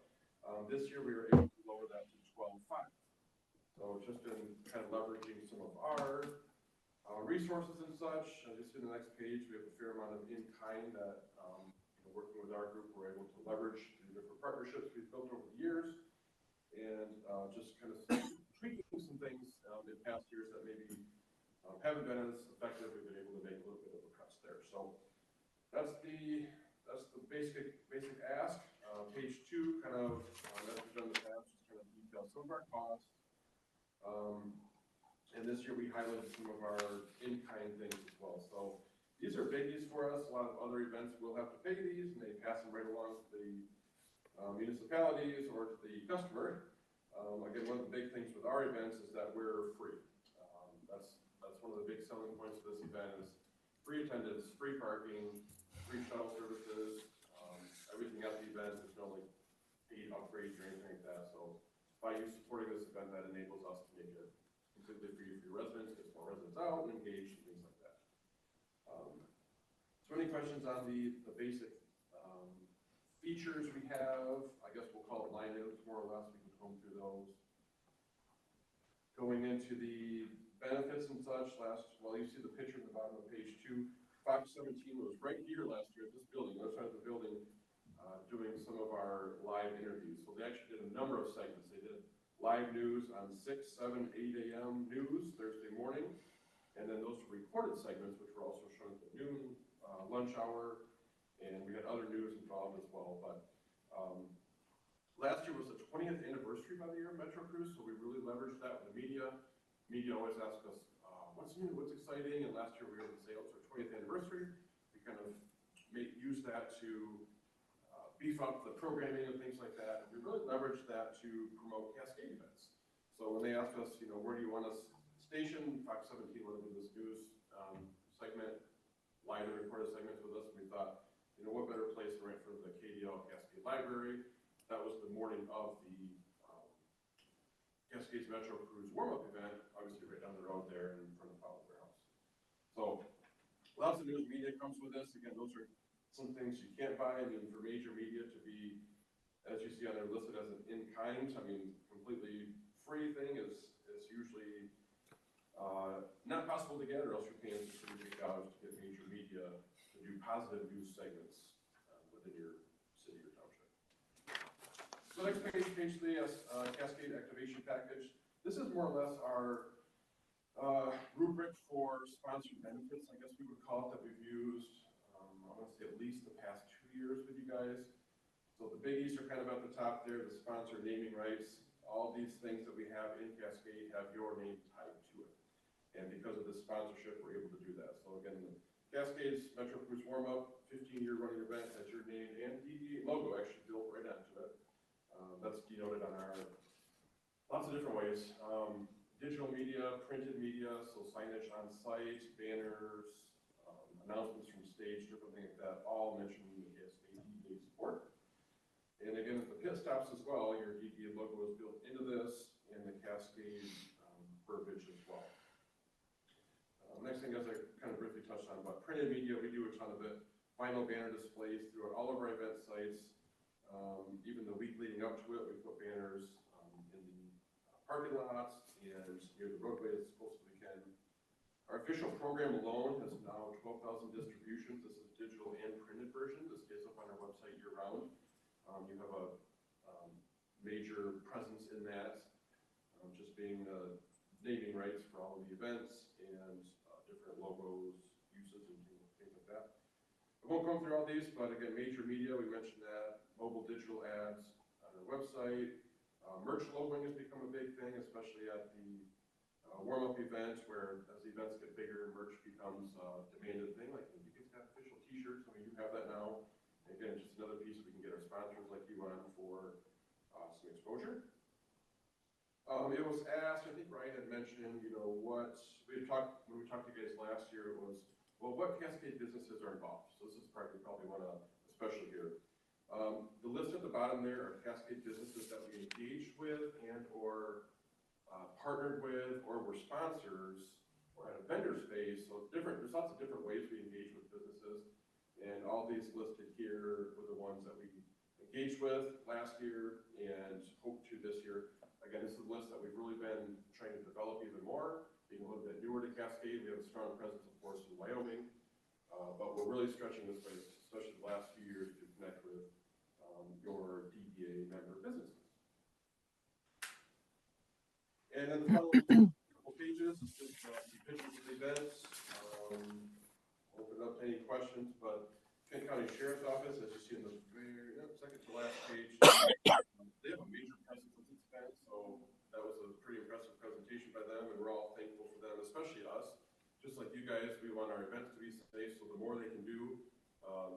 This year we were able to lower that to 12,500. So it's just been kind of leveraging some of our resources and such. Just in the next page, we have a fair amount of in-kind that, working with our group, we're able to leverage the different partnerships we've built over the years, and just kind of tweaking some things in past years that maybe haven't been as effective. We've been able to make a little bit of a cuts there. So that's the basic ask. Page 2, kind of as we've done in the past, just kind of detail some of our costs. And this year we highlighted some of our in-kind things as well. So these are biggies for us. A lot of other events will have to pay these, and they pass them right along to the municipalities or to the customer. Again, one of the big things with our events is that we're free. That's one of the big selling points of this event is free attendance, free parking, free shuttle services, everything at the event. There's no like paid upgrades or anything like that. So by you supporting this event, that enables us to make it completely free for your residents, gets more residents out and engaged and things like that. So any questions on the basic features we have? I guess we'll call it line items more or less. We can comb through those. Going into the benefits and such, you see the picture at the bottom of page 2, Fox 17 was right here last year at this building, other side of the building, doing some of our live interviews. So they actually did a number of segments. They did live news on 6, 7, 8 a.m. news Thursday morning, and then those were recorded segments, which were also shown at the noon, lunch hour, and we had other news involved as well. But last year was the 20th anniversary by the year of Metro Cruise, so we really leveraged that with the media. Media always asks us, what's new, what's exciting, and last year we were able to say, oh, it's our 20th anniversary. We kind of use that to beef up the programming and things like that. And we really leveraged that to promote Cascade events. So when they asked us, where do you want us stationed, Fox 17 wanted to do this news segment, live and recorded segments with us, and we thought, what better place than right for the KDL Cascade Library. That was the morning of the Cascades Metro Cruise warm-up event, obviously right down the road there in front of the Powell Warehouse. So lots of news media comes with this. Again, those are some things you can't buy. I mean, for major media to be, as you see on there, listed as an in-kind, completely free thing is usually not possible to get, or else you're paying some pretty big dollars to get major media to do positive news segments within your city or township. So next page, page 3, Cascade Activation Package. This is more or less our rubric for sponsored benefits, I guess we would call it, that we've used, I want to say at least the past 2 years with you guys. So the biggies are kind of at the top there, the sponsor naming rights. All these things that we have in Cascade have your name tied to it. And because of the sponsorship, we're able to do that. So again, the Cascades Metro Cruise Warm-Up, 15-year running event, has your name and DDA logo actually built right onto it. That's denoted on our lots of different ways. Digital media, printed media, so signage on site, banners, announcements from stage, different things like that, all mentioning the Cascade DDA support. And again, at the pit stops as well, your DDA logo is built into this, and the Cascade verbiage as well. Next thing, as I kind of briefly touched on, about printed media, we do a ton of it. Vinyl banner displays throughout all of our event sites. Even the week leading up to it, we put banners in the parking lots and near the roadway as close as we can. Our official program alone has now 12,000 distributions. This is digital and printed version. This stays up on our website year-round. You have a major presence in that, just being naming rights for all of the events and different logos, uses, and things like that. I won't go through all these, but again, major media, we mentioned that. Mobile digital ads on our website. Merch logoing has become a big thing, especially at the warm-up event, where as the events get bigger, merch becomes a demanded thing. Like, you guys got official t-shirts, we do have that now. And again, just another piece we can get our sponsors like you on for some exposure. It was asked, I think Ryan had mentioned, you know, what, we talked, when we talked to you guys last year, it was, well, what Cascade businesses are involved? So this is part we probably want to especially hear. The list at the bottom there are Cascade businesses that we engaged with and or partnered with or were sponsors or had a vendor space. So different, there's lots of different ways we engage with businesses. And all these listed here were the ones that we engaged with last year and hope to this year. Again, this is a list that we've really been trying to develop even more, being a little bit newer to Cascade. We have a strong presence, of course, in Wyoming, but we're really stretching this list, especially the last few years, to connect with your DBA member businesses. And then the final couple pages is just some pictures of the events. Open up to any questions, but Kent County Sheriff's Office, as you see in the very second to last page, they have a major presence at this event, so that was a pretty impressive presentation by them, and we're all thankful for them, especially us. Just like you guys, we want our events to be safe, so the more they can do,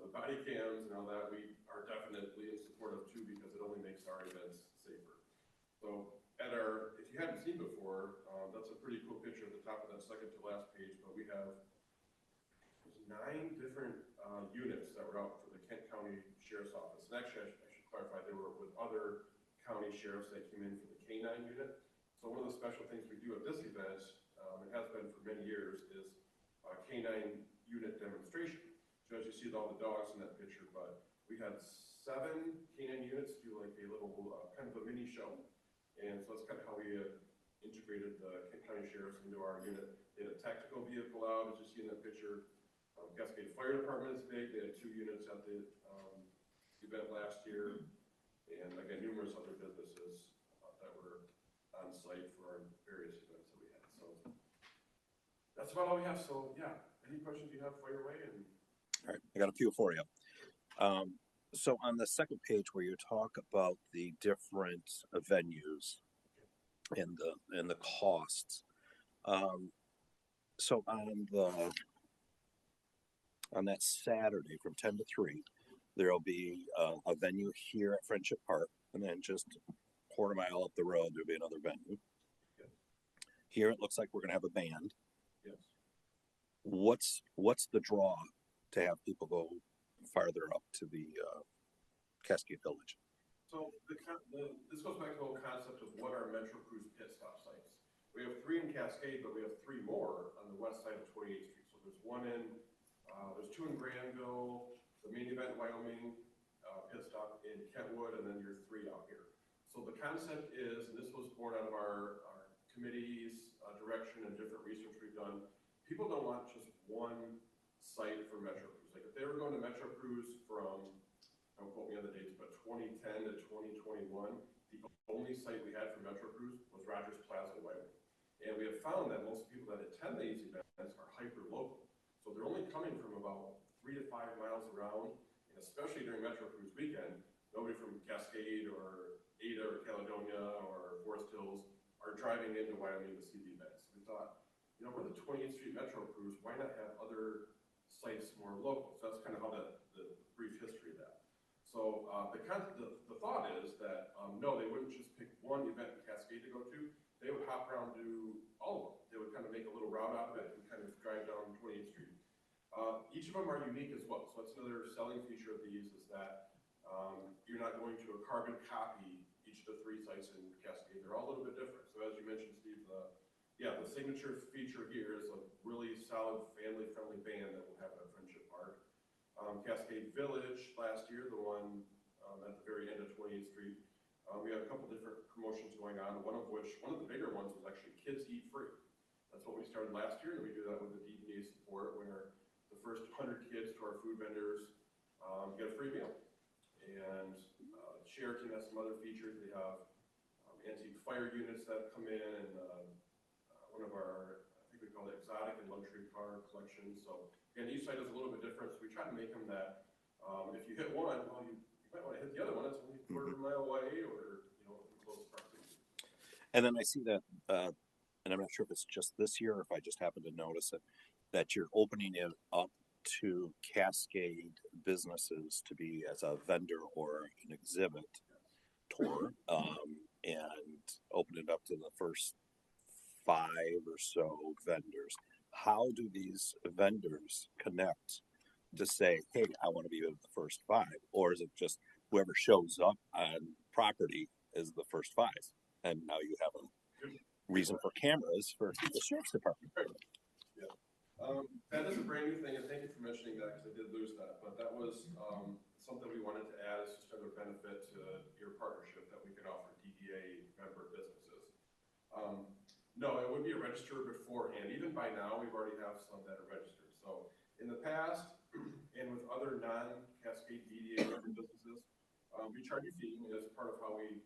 the body cams and all that, we are definitely in support of too, because it only makes our events safer. So at our, if you hadn't seen before, that's a pretty cool picture at the top of that second to last page, but we have 9 different units that were out for the Kent County Sheriff's Office. And actually, I should clarify, they were with other county sheriffs that came in for the K-9 unit. So one of the special things we do at this event, it has been for many years, is a K-9 unit demonstration. So as you see all the dogs in that picture, but we had 7 K-9 units do like a little kind of a mini show. And so that's kind of how we integrated the Kent County Sheriffs into our unit. They had a tactical vehicle out, as you see in that picture. Cascade Fire Department is big. They had 2 units at the event last year. And again, numerous other businesses that were on site for our various events that we had. So that's about all we have. So yeah, any questions you have, fire away. And all right, I got a few for you. So on the second page where you talk about the different venues and the costs, so on that Saturday from 10 to 3, there'll be a venue here at Friendship Park, and then just a quarter mile up the road there'll be another venue. Yes. Here it looks like we're going to have a band. Yes. What's the draw to have people go farther up to the Cascade Village? So this goes back to the whole concept of what are Metro Cruise pit stop sites. We have 3 in Cascade, but we have 3 more on the west side of 28th Street. So there's 1 in, there's 2 in Granville, the main event in Wyoming, pit stop in Kentwood, and then your 3 out here. So the concept is, and this was born out of our committee's direction and different research we've done, people don't want just one site for Metro Cruise. Like if they were going to Metro Cruise from, don't quote me on the dates, but 2010 to 2021, the only site we had for Metro Cruise was Rogers Plaza, Wyoming. And we have found that most people that attend these events are hyper-local. So they're only coming from about 3 to 5 miles around, and especially during Metro Cruise weekend, nobody from Cascade or Ada or Caledonia or Forest Hills are driving into Wyoming to see the events. We thought, you know, we're the 28th Street Metro Cruise, why not have other sites more local? So that's kind of how the brief history of that. So the thought is that, no, they wouldn't just pick one event in Cascade to go to. They would hop around to all of them. They would kind of make a little route out of it and kind of drive down 28th Street. Each of them are unique as well. So that's another selling feature of these is that you're not going to a carbon copy each of the 3 sites in Cascade. They're all a little bit different. So as you mentioned, Steve, the signature feature here is a really solid family-friendly band that we'll have at Friendship Park. Cascade Village last year, the one at the very end of 28th Street, we had a couple different promotions going on, one of the bigger ones was actually Kids Eat Free. That's what we started last year, and we do that with the DBA support, where the first 100 kids to our food vendors get a free meal. And Sheraton has some other features. They have antique fire units that come in, and one of our, I think we call it exotic and luxury car collection. So again, each site is a little bit different, so we try to make them that if you hit one, well, you might want to hit the other one. It's only a quarter mile away, or close proximity. And then I see that, and I'm not sure if it's just this year or if I just happened to notice it, that you're opening it up to Cascade businesses to be as a vendor or an exhibit tour. and open it up to the first 5 or so vendors. How do these vendors connect to say, hey, I want to be with the first 5? Or is it just whoever shows up on property is the first 5? And now you have a reason for cameras for the sheriff's department. Yeah. That is a brand new thing, and thank you for mentioning that, because I did lose that, but that was something we wanted to add as just another benefit to your partnership that we can offer DDA member businesses. No, it would be a register beforehand. Even by now, we've already have some that are registered. So in the past, and with other non-Cascade DDA member businesses, we charge a fee as part of how we,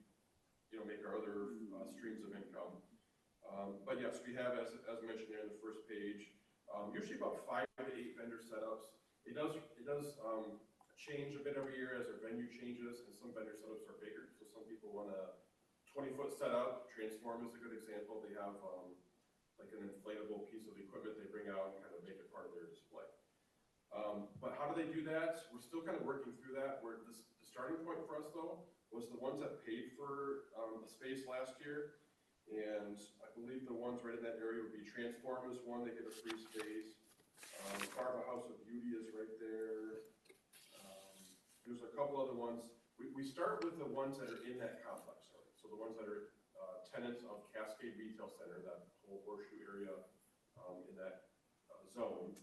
make our other streams of income. But yes, we have, as mentioned there in the first page, usually about 5 to 8 vendor setups. It does change a bit every year as our venue changes, and some vendor setups are bigger. So some people want a 20-foot setup. Transform is a good example. They have like an inflatable piece of equipment they bring out and kind of make it part of their display. But how do they do that? We're still kind of working through that. The starting point for us, though, was the ones that paid for the space last year. And I believe the ones right in that area would be Transform is one, they get a free space. Carva House of Beauty is right there. There's a couple other ones. We start with the ones that are in that complex already. So the ones that are tenants of Cascade Retail Center, that whole horseshoe area in that zone,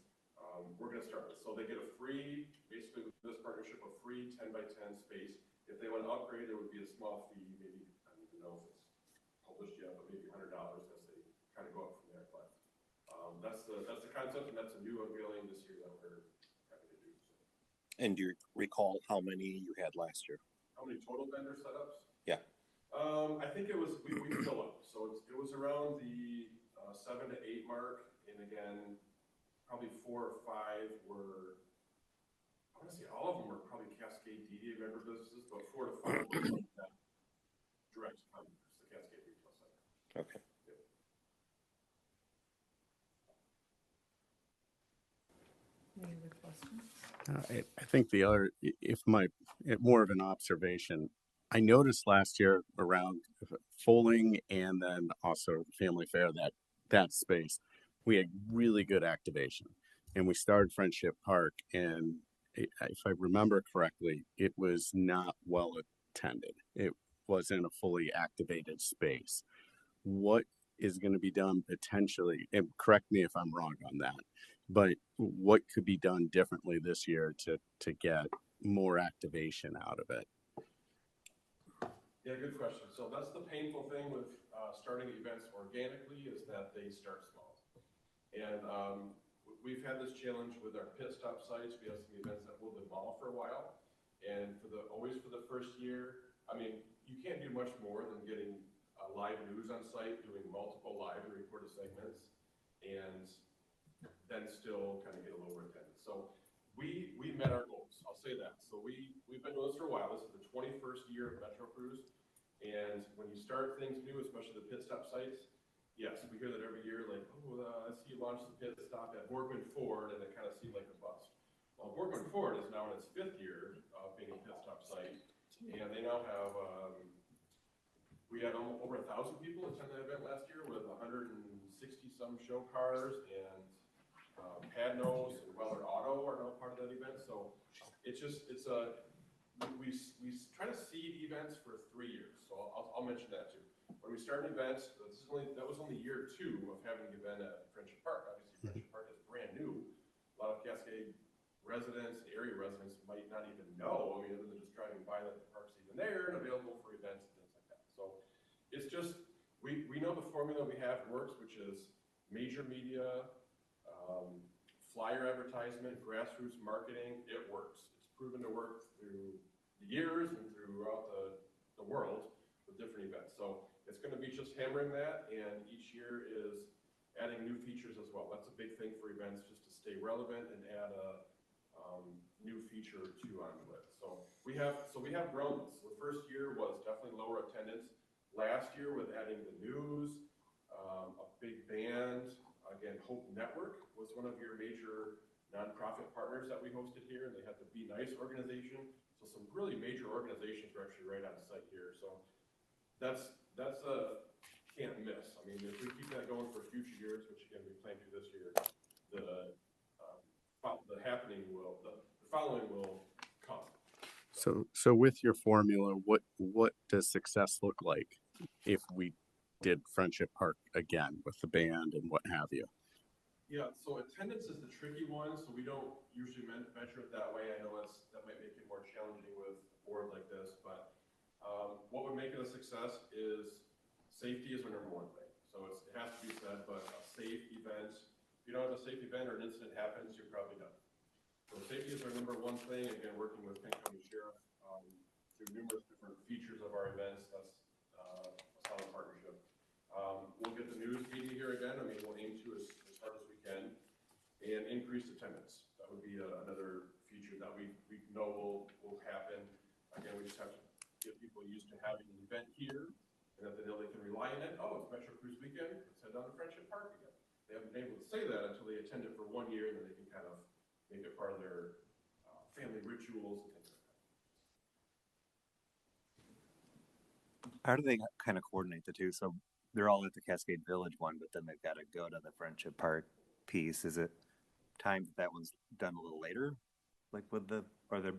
we're going to start with. So they get a free, basically with this partnership, a free 10 by 10 space. If they want to upgrade, there would be a small fee, maybe, I don't even know if it's published yet, but maybe $100 as they kind of go up from there. But that's the concept, and that's a new unveiling this year that we're happy to do. So. And do you recall how many you had last year? How many total vendor setups? Yeah. I think it was, we fill up. So it was around the 7 to 8 mark. And again, probably 4 or 5 were, I want to say all of them were probably Cascade DDA member businesses, but 4 to 5 were that direct customers, the Cascade Retail Center. Okay. Yep. Any other questions? I think the other, more of an observation, I noticed last year around Foaling and then also Family Fair, that space, we had really good activation. And we started Friendship Park, and if I remember correctly, it was not well attended. It wasn't a fully activated space. What is going to be done potentially, and correct me if I'm wrong on that, but what could be done differently this year to get more activation out of it? Yeah, good question. So that's the painful thing with starting events organically, is that they start small. And we've had this challenge with our pit stop sites. We have some events that will evolve for a while. And always for the first year, I mean, you can't do much more than getting live news on site, doing multiple live and recorded segments, and then still kind of get a lower attendance. So we met our goals, I'll say that. So we've been doing this for a while. This is the 21st year of Metro Cruise. And when you start things new, especially the pit stop sites, yes, we hear that every year, like, I see you launch the pit stop at Borgman Ford, and it kind of seemed like a bust. Well, Borgman Ford is now in its 5th year of being a pit stop site, and they now have, we had over 1,000 people attend that event last year with 160 some show cars, and Padnos and Weller Auto are now part of that event. So we try to seed events for 3 years. So I'll mention that too. When we start an event, that was only year 2 of having the event at Friendship Park. Obviously, Friendship Park is brand new. A lot of Cascade residents, area residents might not even know. I mean, other than just driving by that the park's even there and available for events and things like that. So it's just, we know the formula we have works, which is major media, flyer advertisement, grassroots marketing. It works. It's proven to work through the years and throughout the world with different events. So it's going to be just hammering that, and each year is adding new features as well. That's a big thing for events, just to stay relevant and add a new feature or 2 onto it. So we have grown this. The first year was definitely lower attendance. Last year, with adding the news, a big band, again, Hope Network was one of your major nonprofit partners that we hosted here, and they had the Be Nice organization. So some really major organizations were actually right on site here. So that's that's a can't miss. I mean, if we keep that going for future years, which again, we plan to this year, the happening will, the following will come. So with your formula, what does success look like if we did Friendship Park again with the band and what have you? Yeah, so attendance is the tricky one, so we don't usually measure it that way. I know that might make it more challenging with a board like this, but what would make it a success is safety is our number one thing. So it has to be said, but a safe event, if you don't have a safe event or an incident happens, you're probably done. So safety is our number one thing. Again, working with Kent County Sheriff through numerous different features of our events, that's a solid partnership. We'll get the news media here again. I mean, we'll aim to as hard as we can, and increased attendance. That would be another feature that we know will happen. Again, we just have to get people used to having an event here, and that they know they can rely on it. Oh, it's Metro Cruise weekend. Let's head down to Friendship Park again. They haven't been able to say that until they attend it for 1 year, and then they can kind of make it part of their family rituals and things like that. How do they kind of coordinate the two? So they're all at the Cascade Village one, but then they've got to go to the Friendship Park piece. Is it time that one's done a little later? Like or they're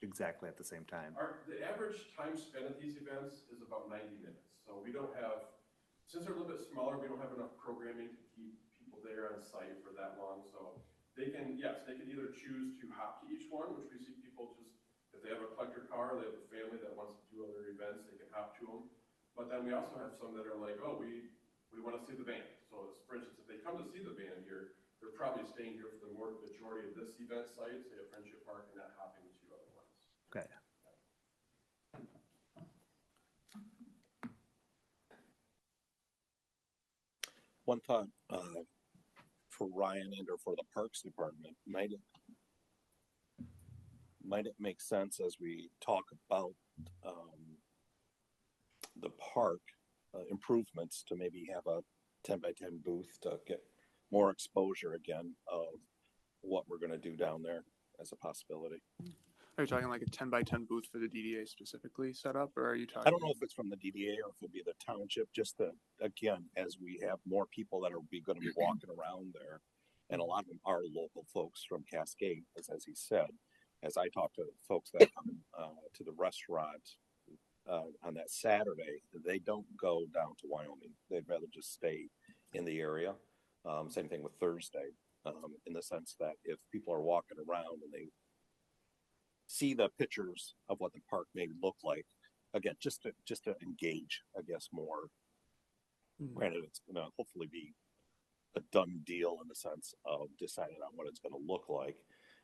exactly at the same time? The average time spent at these events is about 90 minutes. So we don't have, since they're a little bit smaller, we don't have enough programming to keep people there on site for that long. So they can, yes, they can either choose to hop to each one, which we see people just, if they have a collector car, they have a family that wants to do other events, they can hop to them. But then we also have some that are like, oh, we want to see the band. So for instance, if they come to see the band here, they're probably staying here for the majority of this event site, say at Friendship Park, and not hopping to other ones. Okay. One thought for Ryan and or for the Parks Department, might it make sense as we talk about the park improvements to maybe have a 10 by 10 booth to get more exposure again of what we're going to do down there as a possibility? Are you talking like a 10 by 10 booth for the DDA specifically set up, or are you talking? I don't know if it's from the DDA or if it'll be the township, just to, again, as we have more people that are going to be walking around there, and a lot of them are local folks from Cascade, as he said, as I talk to folks that come to the restaurant on that Saturday, they don't go down to Wyoming. They'd rather just stay in the area. Same thing with Thursday, in the sense that if people are walking around and they see the pictures of what the park may look like, again, just to engage, I guess, more. Granted, it's going to hopefully be a done deal in the sense of deciding on what it's going to look like.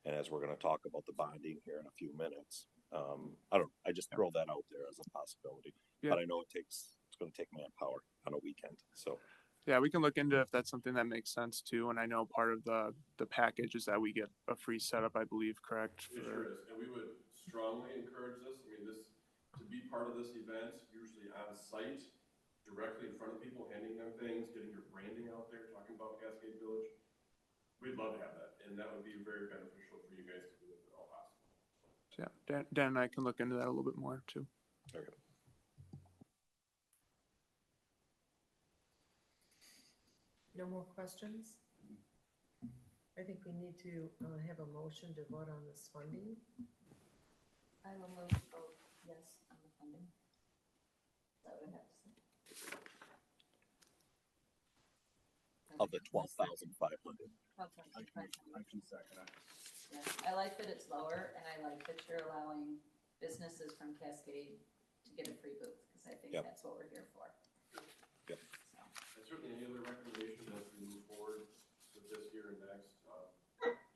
And as we're going to talk about the bonding here in a few minutes, I just throw that out there as a possibility. Yeah. But I know it's going to take manpower on a weekend. So yeah, we can look into if that's something that makes sense too. And I know part of the package is that we get a free setup, I believe, correct? It sure is. And we would strongly encourage this. I mean, to be part of this event, usually on site, directly in front of people, handing them things, getting your branding out there, talking about Cascade Village. We'd love to have that. And that would be very beneficial for you guys to do if at all possible. Yeah, Dan and I can look into that a little bit more too. Okay. No more questions? I think we need to have a motion to vote on this funding. I will move to vote yes on the funding. That would have to say. Of the 12,500. I can second it. Yes, I like that it's lower, and I like that you're allowing businesses from Cascade to get a free booth, because I think that's what we're here for. Yep. So. And certainly any other recommendations as we move forward with this year and next,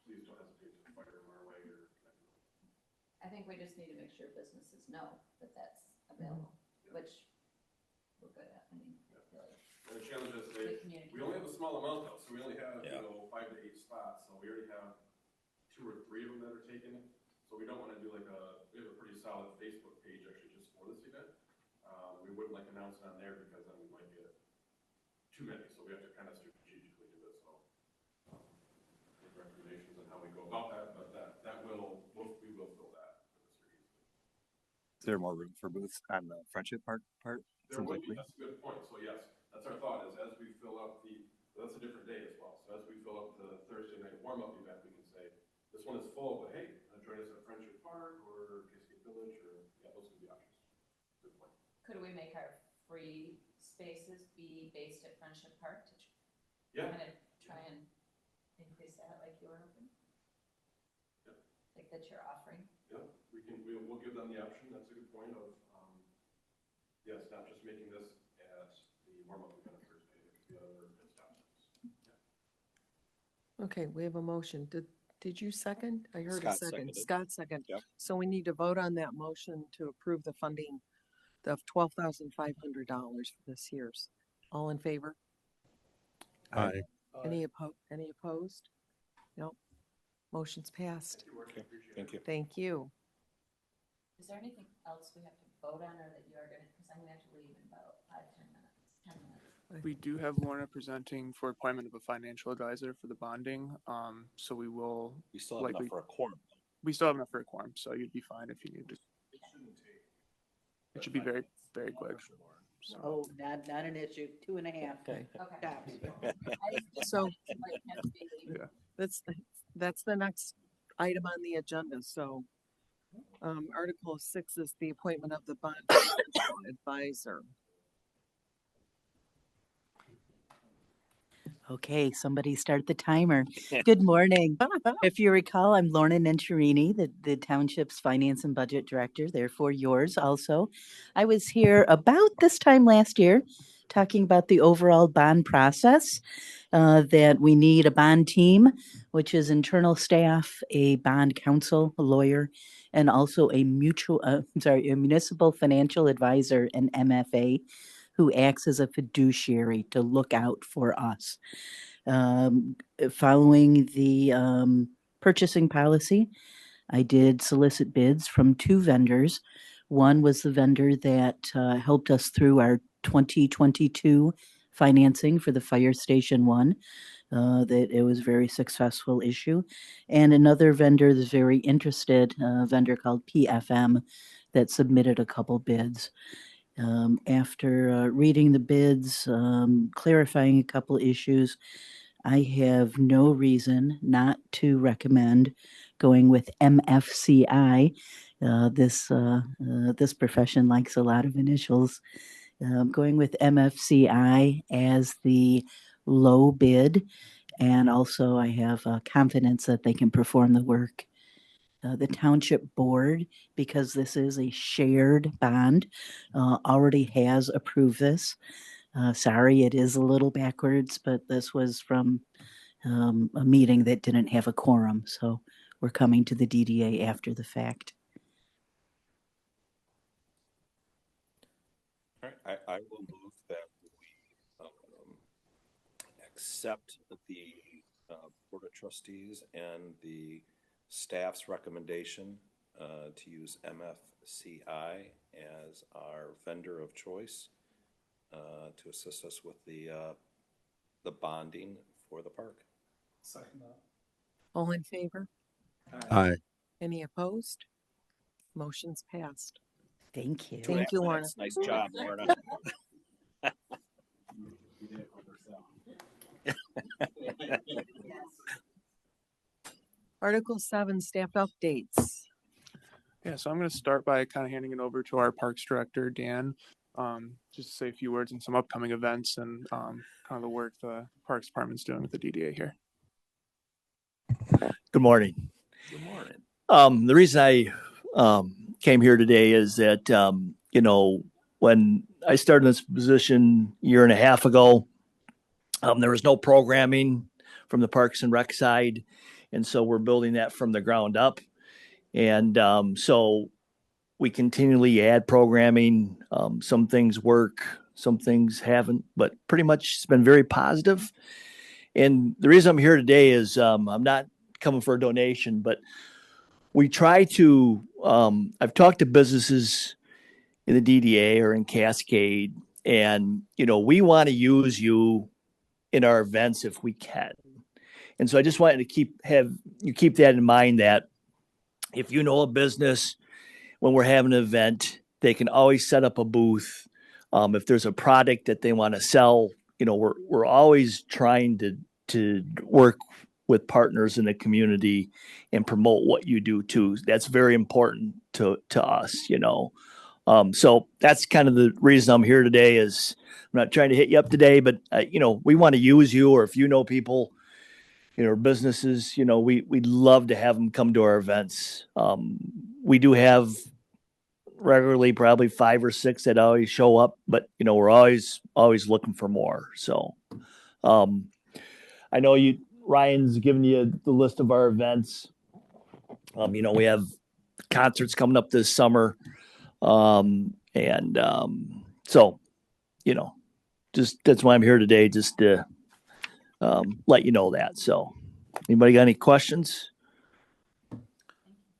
please don't hesitate to fire them our way or connect them. I think we just need to make sure businesses know that that's available, which we're good at. I mean, really. And the challenge is we only have a small amount though, so we only have 5 to 8 spots, so we already have 2 or 3 of them that are taken. So we don't want to do we have a pretty solid Facebook page actually just for this event. We wouldn't announce it on there because then we might get too many, so we have to kind of strategically do this. So make recommendations on how we go about that, but we will fill that for this year. Is there more room for booths on the Friendship Park part? There Sounds would like be, that's a good point. So yes, that's our thought is as we fill up that's a different day as well. So as we fill up the Thursday night warm-up event, we can say, this one is full, but hey, join us at Friendship Park or Cascade Village or, yeah, those would be options. Good point. Could we make our free spaces be based at Friendship Park to Yeah. kind of try and increase that like you were hoping? Yeah. Like that you're offering? Yeah, we'll give them the option. That's a good point of, yes, not just making this at the warm-up event Thursday, it could be other pit stops. Yeah. Okay, we have a motion. Did you second? I heard a Scott second. seconded. Scott second. Yep. So we need to vote on that motion to approve the funding of $12,500 for this year's. All in favor? Aye. Any opposed? No. Motion's passed. Thank you. Thank you. Is there anything else we have to vote on or that you are gonna, because I'm gonna have to leave in about 5-10 minutes, 10 minutes. We do have Lorna presenting for appointment of a financial advisor for the bonding. So we will, We still have enough Likely- for a quorum. we still have enough for a quorum, so you'd be fine if you needed to. It should be very, very quick. So, Oh, not an issue, 2.5. Okay. Okay. Tops. So Like, have to be- yeah. that's the next item on the agenda. So Article 6 is the appointment of the bond advisor. Okay, somebody start the timer. Good morning. If you recall, I'm Lorna Nencherini, the township's finance and budget director, therefore yours also. I was here about this time last year talking about the overall bond process, that we need a bond team, which is internal staff, a bond counsel, a lawyer, and also a municipal financial advisor, an MFA, who acts as a fiduciary to look out for us. Following the purchasing policy, I did solicit bids from 2 vendors. One was the vendor that helped us through our 2022 financing for the Fire Station 1. That it was a very successful issue. And another vendor that's very interested, a vendor called PFM, that submitted a couple bids. After reading the bids, clarifying a couple issues, I have no reason not to recommend going with MFCI. This profession likes a lot of initials. Going with MFCI as the low bid, and also I have confidence that they can perform the work. The township board, because this is a shared bond, already has approved this. Sorry, it is a little backwards, but this was from a meeting that didn't have a quorum, so we're coming to the DDA after the fact. All right, I will move that we accept the Board of Trustees and the staff's recommendation to use MFCI as our vendor of choice to assist us with the bonding for the park. Second that. All in favor? Aye. Any opposed? Motion's passed. Thank you. Thank you, Lorna. Nice job, Lorna. Article 7, staff updates. Yeah, so I'm going to start by kind of handing it over to our Parks Director, Dan, just to say a few words on some upcoming events and kind of the work the Parks Department's doing with the DDA here. Good morning. Good morning. The reason I came here today is that, when I started in this position a year and a half ago, there was no programming from the Parks and Rec side. And so we're building that from the ground up. And so we continually add programming. Some things work, some things haven't, but pretty much it's been very positive. And the reason I'm here today is I'm not coming for a donation, but we try to, I've talked to businesses in the DDA or in Cascade, and, we want to use you in our events if we can. And so I just wanted to keep that in mind, that if you know a business, when we're having an event, they can always set up a booth If there's a product that they want to sell, we're always trying to work with partners in the community and promote what you do too. That's very important to us, So that's kind of the reason I'm here today. Is I'm not trying to hit you up today, but we want to use you, or if you know people, or businesses, we'd love to have them come to our events. We do have regularly probably 5 or 6 that always show up, but we're always looking for more. So I know Ryan's given you the list of our events. We have concerts coming up this summer. So, just that's why I'm here today, just to let you know that. So anybody got any questions?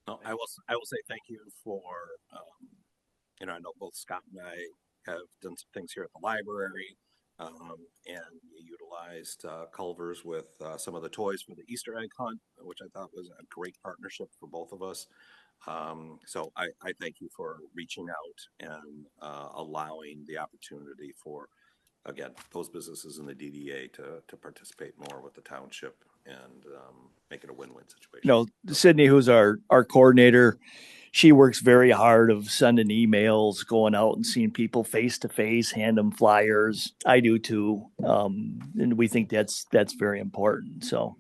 No, I will say thank you for, I know both Scott and I have done some things here at the library, and we utilized Culver's with some of the toys for the Easter egg hunt, which I thought was a great partnership for both of us. So I thank you for reaching out and allowing the opportunity for, again, those businesses in the DDA to participate more with the township and make it a win-win situation. Sydney, who's our coordinator, she works very hard of sending emails, going out and seeing people face to face, hand them flyers. I do too. And we think that's very important. So,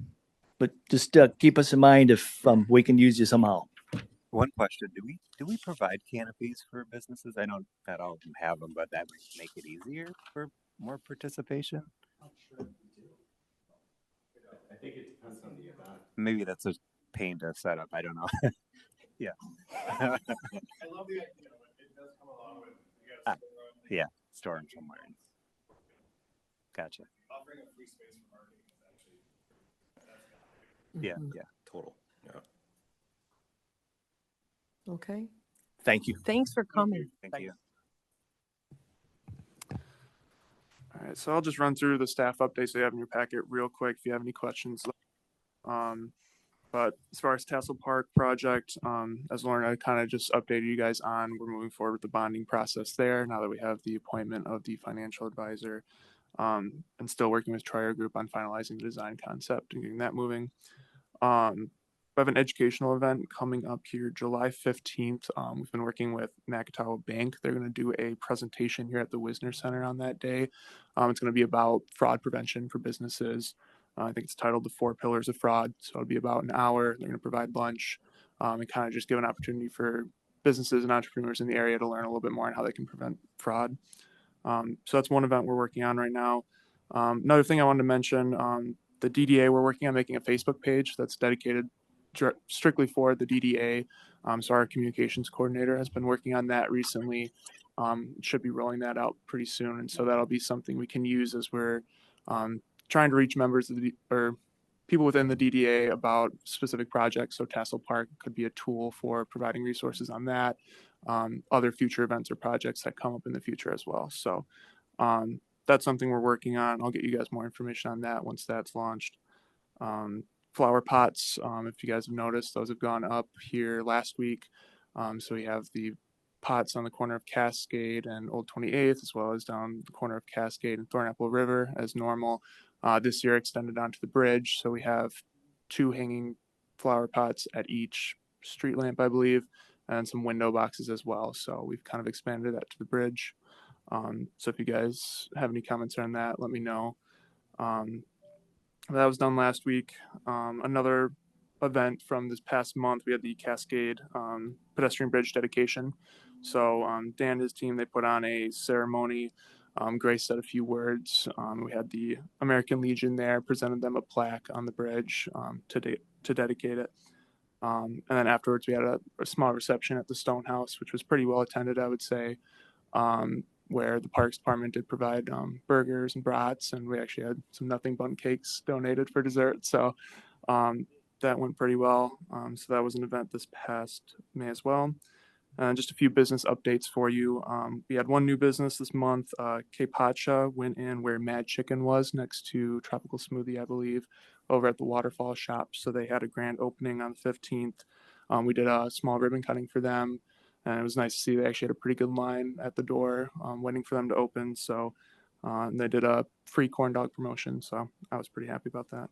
but just keep us in mind if we can use you somehow. One question: do we provide canopies for businesses? I know not all of them have them, but that might make it easier for more participation. I think it depends on the event. Maybe that's a pain to set up. I don't know. Yeah. I love the idea. It does come along with you guys. Yeah, store them somewhere. Gotcha. Offering a free space for marketing is actually Yeah. Total. Yeah. Okay. Thank you. Thanks for coming. Thank you. All right, so I'll just run through the staff updates they have in your packet real quick if you have any questions. But as far as Tassel Park project, as Lauren, I kind of just updated you guys on, we're moving forward with the bonding process there now that we have the appointment of the financial advisor, and still working with Trier Group on finalizing the design concept and getting that moving. We have an educational event coming up here July 15th. We've been working with Nakatawa Bank. They're going to do a presentation here at the Wisner Center on that day. It's going to be about fraud prevention for businesses. I think it's titled The 4 Pillars of Fraud. So it'll be about an hour. They're going to provide lunch and kind of just give an opportunity for businesses and entrepreneurs in the area to learn a little bit more on how they can prevent fraud. So that's one event we're working on right now. Another thing I wanted to mention, the DDA, we're working on making a Facebook page that's dedicated strictly for the DDA. So our communications coordinator has been working on that recently. Should be rolling that out pretty soon. And so that'll be something we can use as we're trying to reach members of or people within the DDA about specific projects. So Tassel Park could be a tool for providing resources on that. Other future events or projects that come up in the future as well. So that's something we're working on. I'll get you guys more information on that once that's launched. Flower pots, if you guys have noticed, those have gone up here last week. So we have the pots on the corner of Cascade and Old 28th, as well as down the corner of Cascade and Thornapple River as normal. This year extended onto the bridge. So we have 2 hanging flower pots at each street lamp, I believe, and some window boxes as well. So we've kind of expanded that to the bridge. So if you guys have any comments on that, let me know. That was done last week. Another event from this past month, we had the Cascade pedestrian bridge dedication. So Dan and his team, they put on a ceremony. Grace said a few words. We had the American Legion there, presented them a plaque on the bridge to dedicate it. And then afterwards, we had a small reception at the Stone House, which was pretty well attended, I would say, where the Parks Department did provide burgers and brats, and we actually had some nothing bun cakes donated for dessert. So that went pretty well. So that was an event this past May as well. Just a few business updates for you. We had one new business this month. K-Pacha went in where Mad Chicken was, next to Tropical Smoothie, I believe, over at the Waterfall shop. So they had a grand opening on the 15th. We did a small ribbon cutting for them. And it was nice to see they actually had a pretty good line at the door, waiting for them to open. So and they did a free corn dog promotion. So I was pretty happy about that.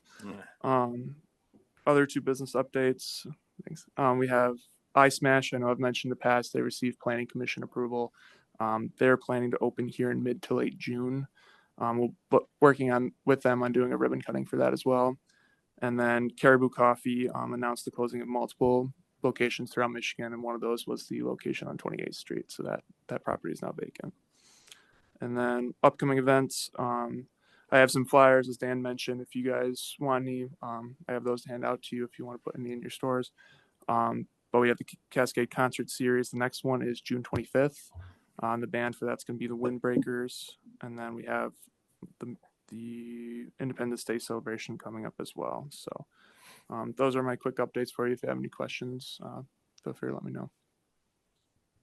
Other two business updates. Thanks. We have iSmash. I know I've mentioned in the past, they received planning commission approval. They're planning to open here in mid to late June. We'll be working with them on doing a ribbon cutting for that as well. And then Caribou Coffee announced the closing of multiple locations throughout Michigan, and one of those was the location on 28th Street. So that property is now vacant. And then upcoming events, I have some flyers, as Dan mentioned. If you guys want any, I have those to hand out to you if you want to put any in your stores. But we have the Cascade concert series. The next one is June 25th. The band for that's going to be the Windbreakers. And then we have the Independence Day celebration coming up as well. So those are my quick updates for you. If you have any questions, feel free to let me know.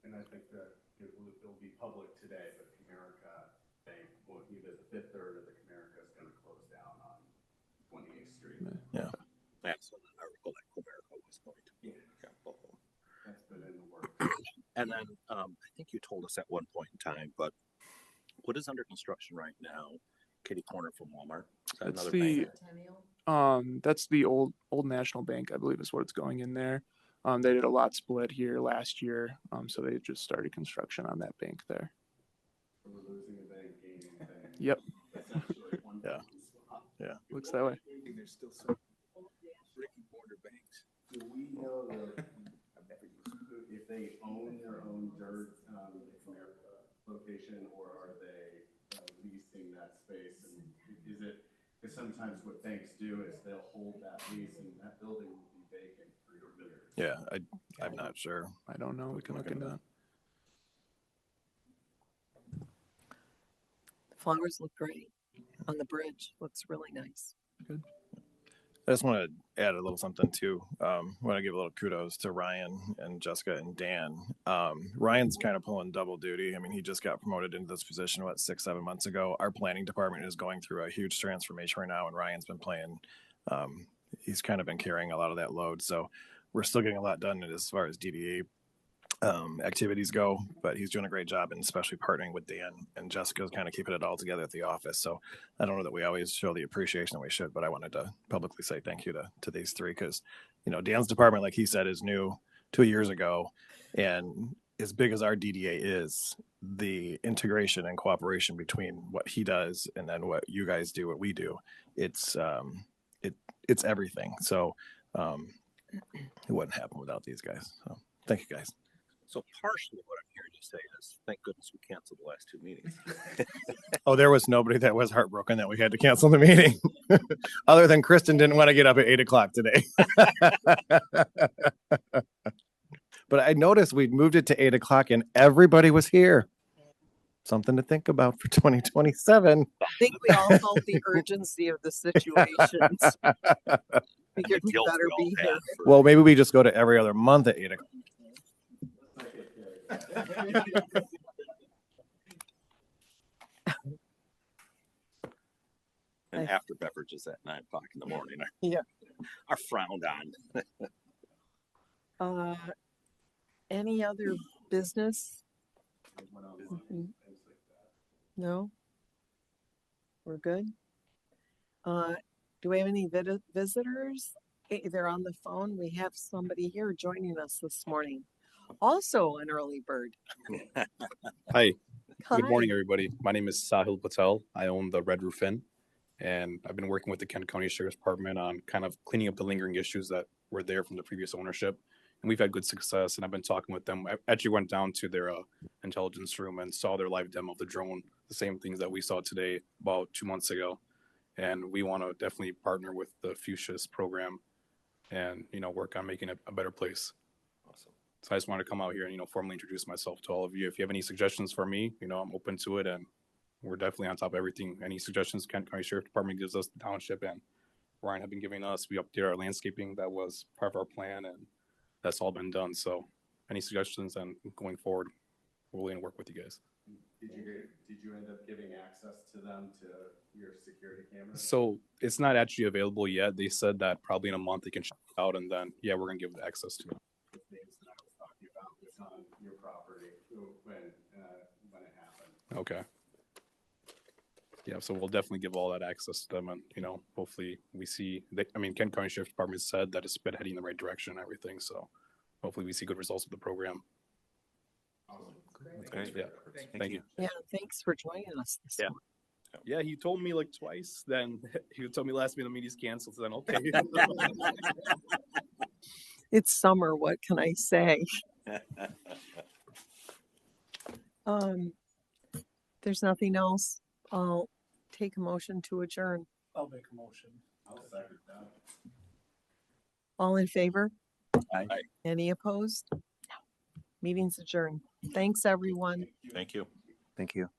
And I think that it'll be public today, but Comerica Bank, well, either the Fifth Third or the Comerica is going to close down on 28th Street. Yeah. That's an article that Comerica was going to be. Yeah. That's been in the works. And then I think you told us at one point in time, but what is under construction right now? Kitty Corner from Walmart. That's the old National Bank, I believe, is what it's going in there. They did a lot split here last year, so they just started construction on that bank there. We're losing a bank, gaining a bank. Yep. Yeah. Yeah. Looks that way. There's still some brick and mortar banks. Do we know if they own their own dirt location, or are they leasing that space? And is it, because sometimes what banks do is they'll hold that lease and that building will be vacant for years. Yeah, I'm not sure. I don't know. We can look into that. The flowers look great on the bridge. Looks really nice. Good. I just want to add a little something too. I want to give a little kudos to Ryan and Jessica and Dan. Ryan's kind of pulling double duty. I mean, he just got promoted into this position, 6-7 months ago. Our planning department is going through a huge transformation right now, and Ryan's been playing. He's kind of been carrying a lot of that load. So we're still getting a lot done as far as DDA activities go, but he's doing a great job, and especially partnering with Dan and Jessica's kind of keeping it all together at the office. So I don't know that we always show the appreciation that we should, but I wanted to publicly say thank you to these three, because Dan's department, like he said, is new 2 years ago, and as big as our DDA is, the integration and cooperation between what he does and then what you guys do, what we do, it's everything. So it wouldn't happen without these guys. So thank you guys. So partially what I'm hearing you say is, thank goodness we canceled the last 2 meetings. Oh, there was nobody that was heartbroken that we had to cancel the meeting, other than Kristen didn't want to get up at 8:00 today. But I noticed we moved it to 8:00 and everybody was here. Something to think about for 2027. I think we all felt the urgency of the situations. Figured we better be here. Well, maybe we just go to every other month at 8:00. And after beverages at 9:00 in the morning are frowned on. Any other business? No? We're good? Do we have any visitors? They're on the phone. We have somebody here joining us this morning. Also an early bird. Hi. Good morning, everybody. My name is Sahil Patel. I own the Red Roof Inn, and I've been working with the Kent County Sheriff's Department on kind of cleaning up the lingering issues that were there from the previous ownership. And we've had good success, and I've been talking with them. I actually went down to their intelligence room and saw their live demo of the drone, the same things that we saw today about 2 months ago. And we want to definitely partner with the Fuchsia's program and, work on making it a better place. Awesome. So I just want to come out here and, formally introduce myself to all of you. If you have any suggestions for me, I'm open to it, and we're definitely on top of everything. Any suggestions Kent County Sheriff Department gives us, the township and Ryan have been giving us. We updated our landscaping. That was part of our plan, and that's all been done. So any suggestions, and going forward, we're willing to work with you guys. Did you end up giving access to them to your security cameras? So it's not actually available yet. They said that probably in a month they can check it out, and then we're gonna give access to it. Names that I was talking about was on your Okay. Yeah, so we'll definitely give all that access to them, and hopefully we see. Kent County Sheriff's Department said that it's been heading in the right direction and everything. So hopefully we see good results with the program. That's great. Yeah. Thank you. Yeah, thanks for joining us this Yeah. morning. Yeah, he told me like twice. Then he told me last minute the meeting's canceled. So then okay. It's summer, what can I say? There's nothing else. I'll take a motion to adjourn. I'll make a motion. I'll second that. All in favor? Aye. Any opposed? No. Meeting's adjourned. Thanks, everyone. Thank you. Thank you.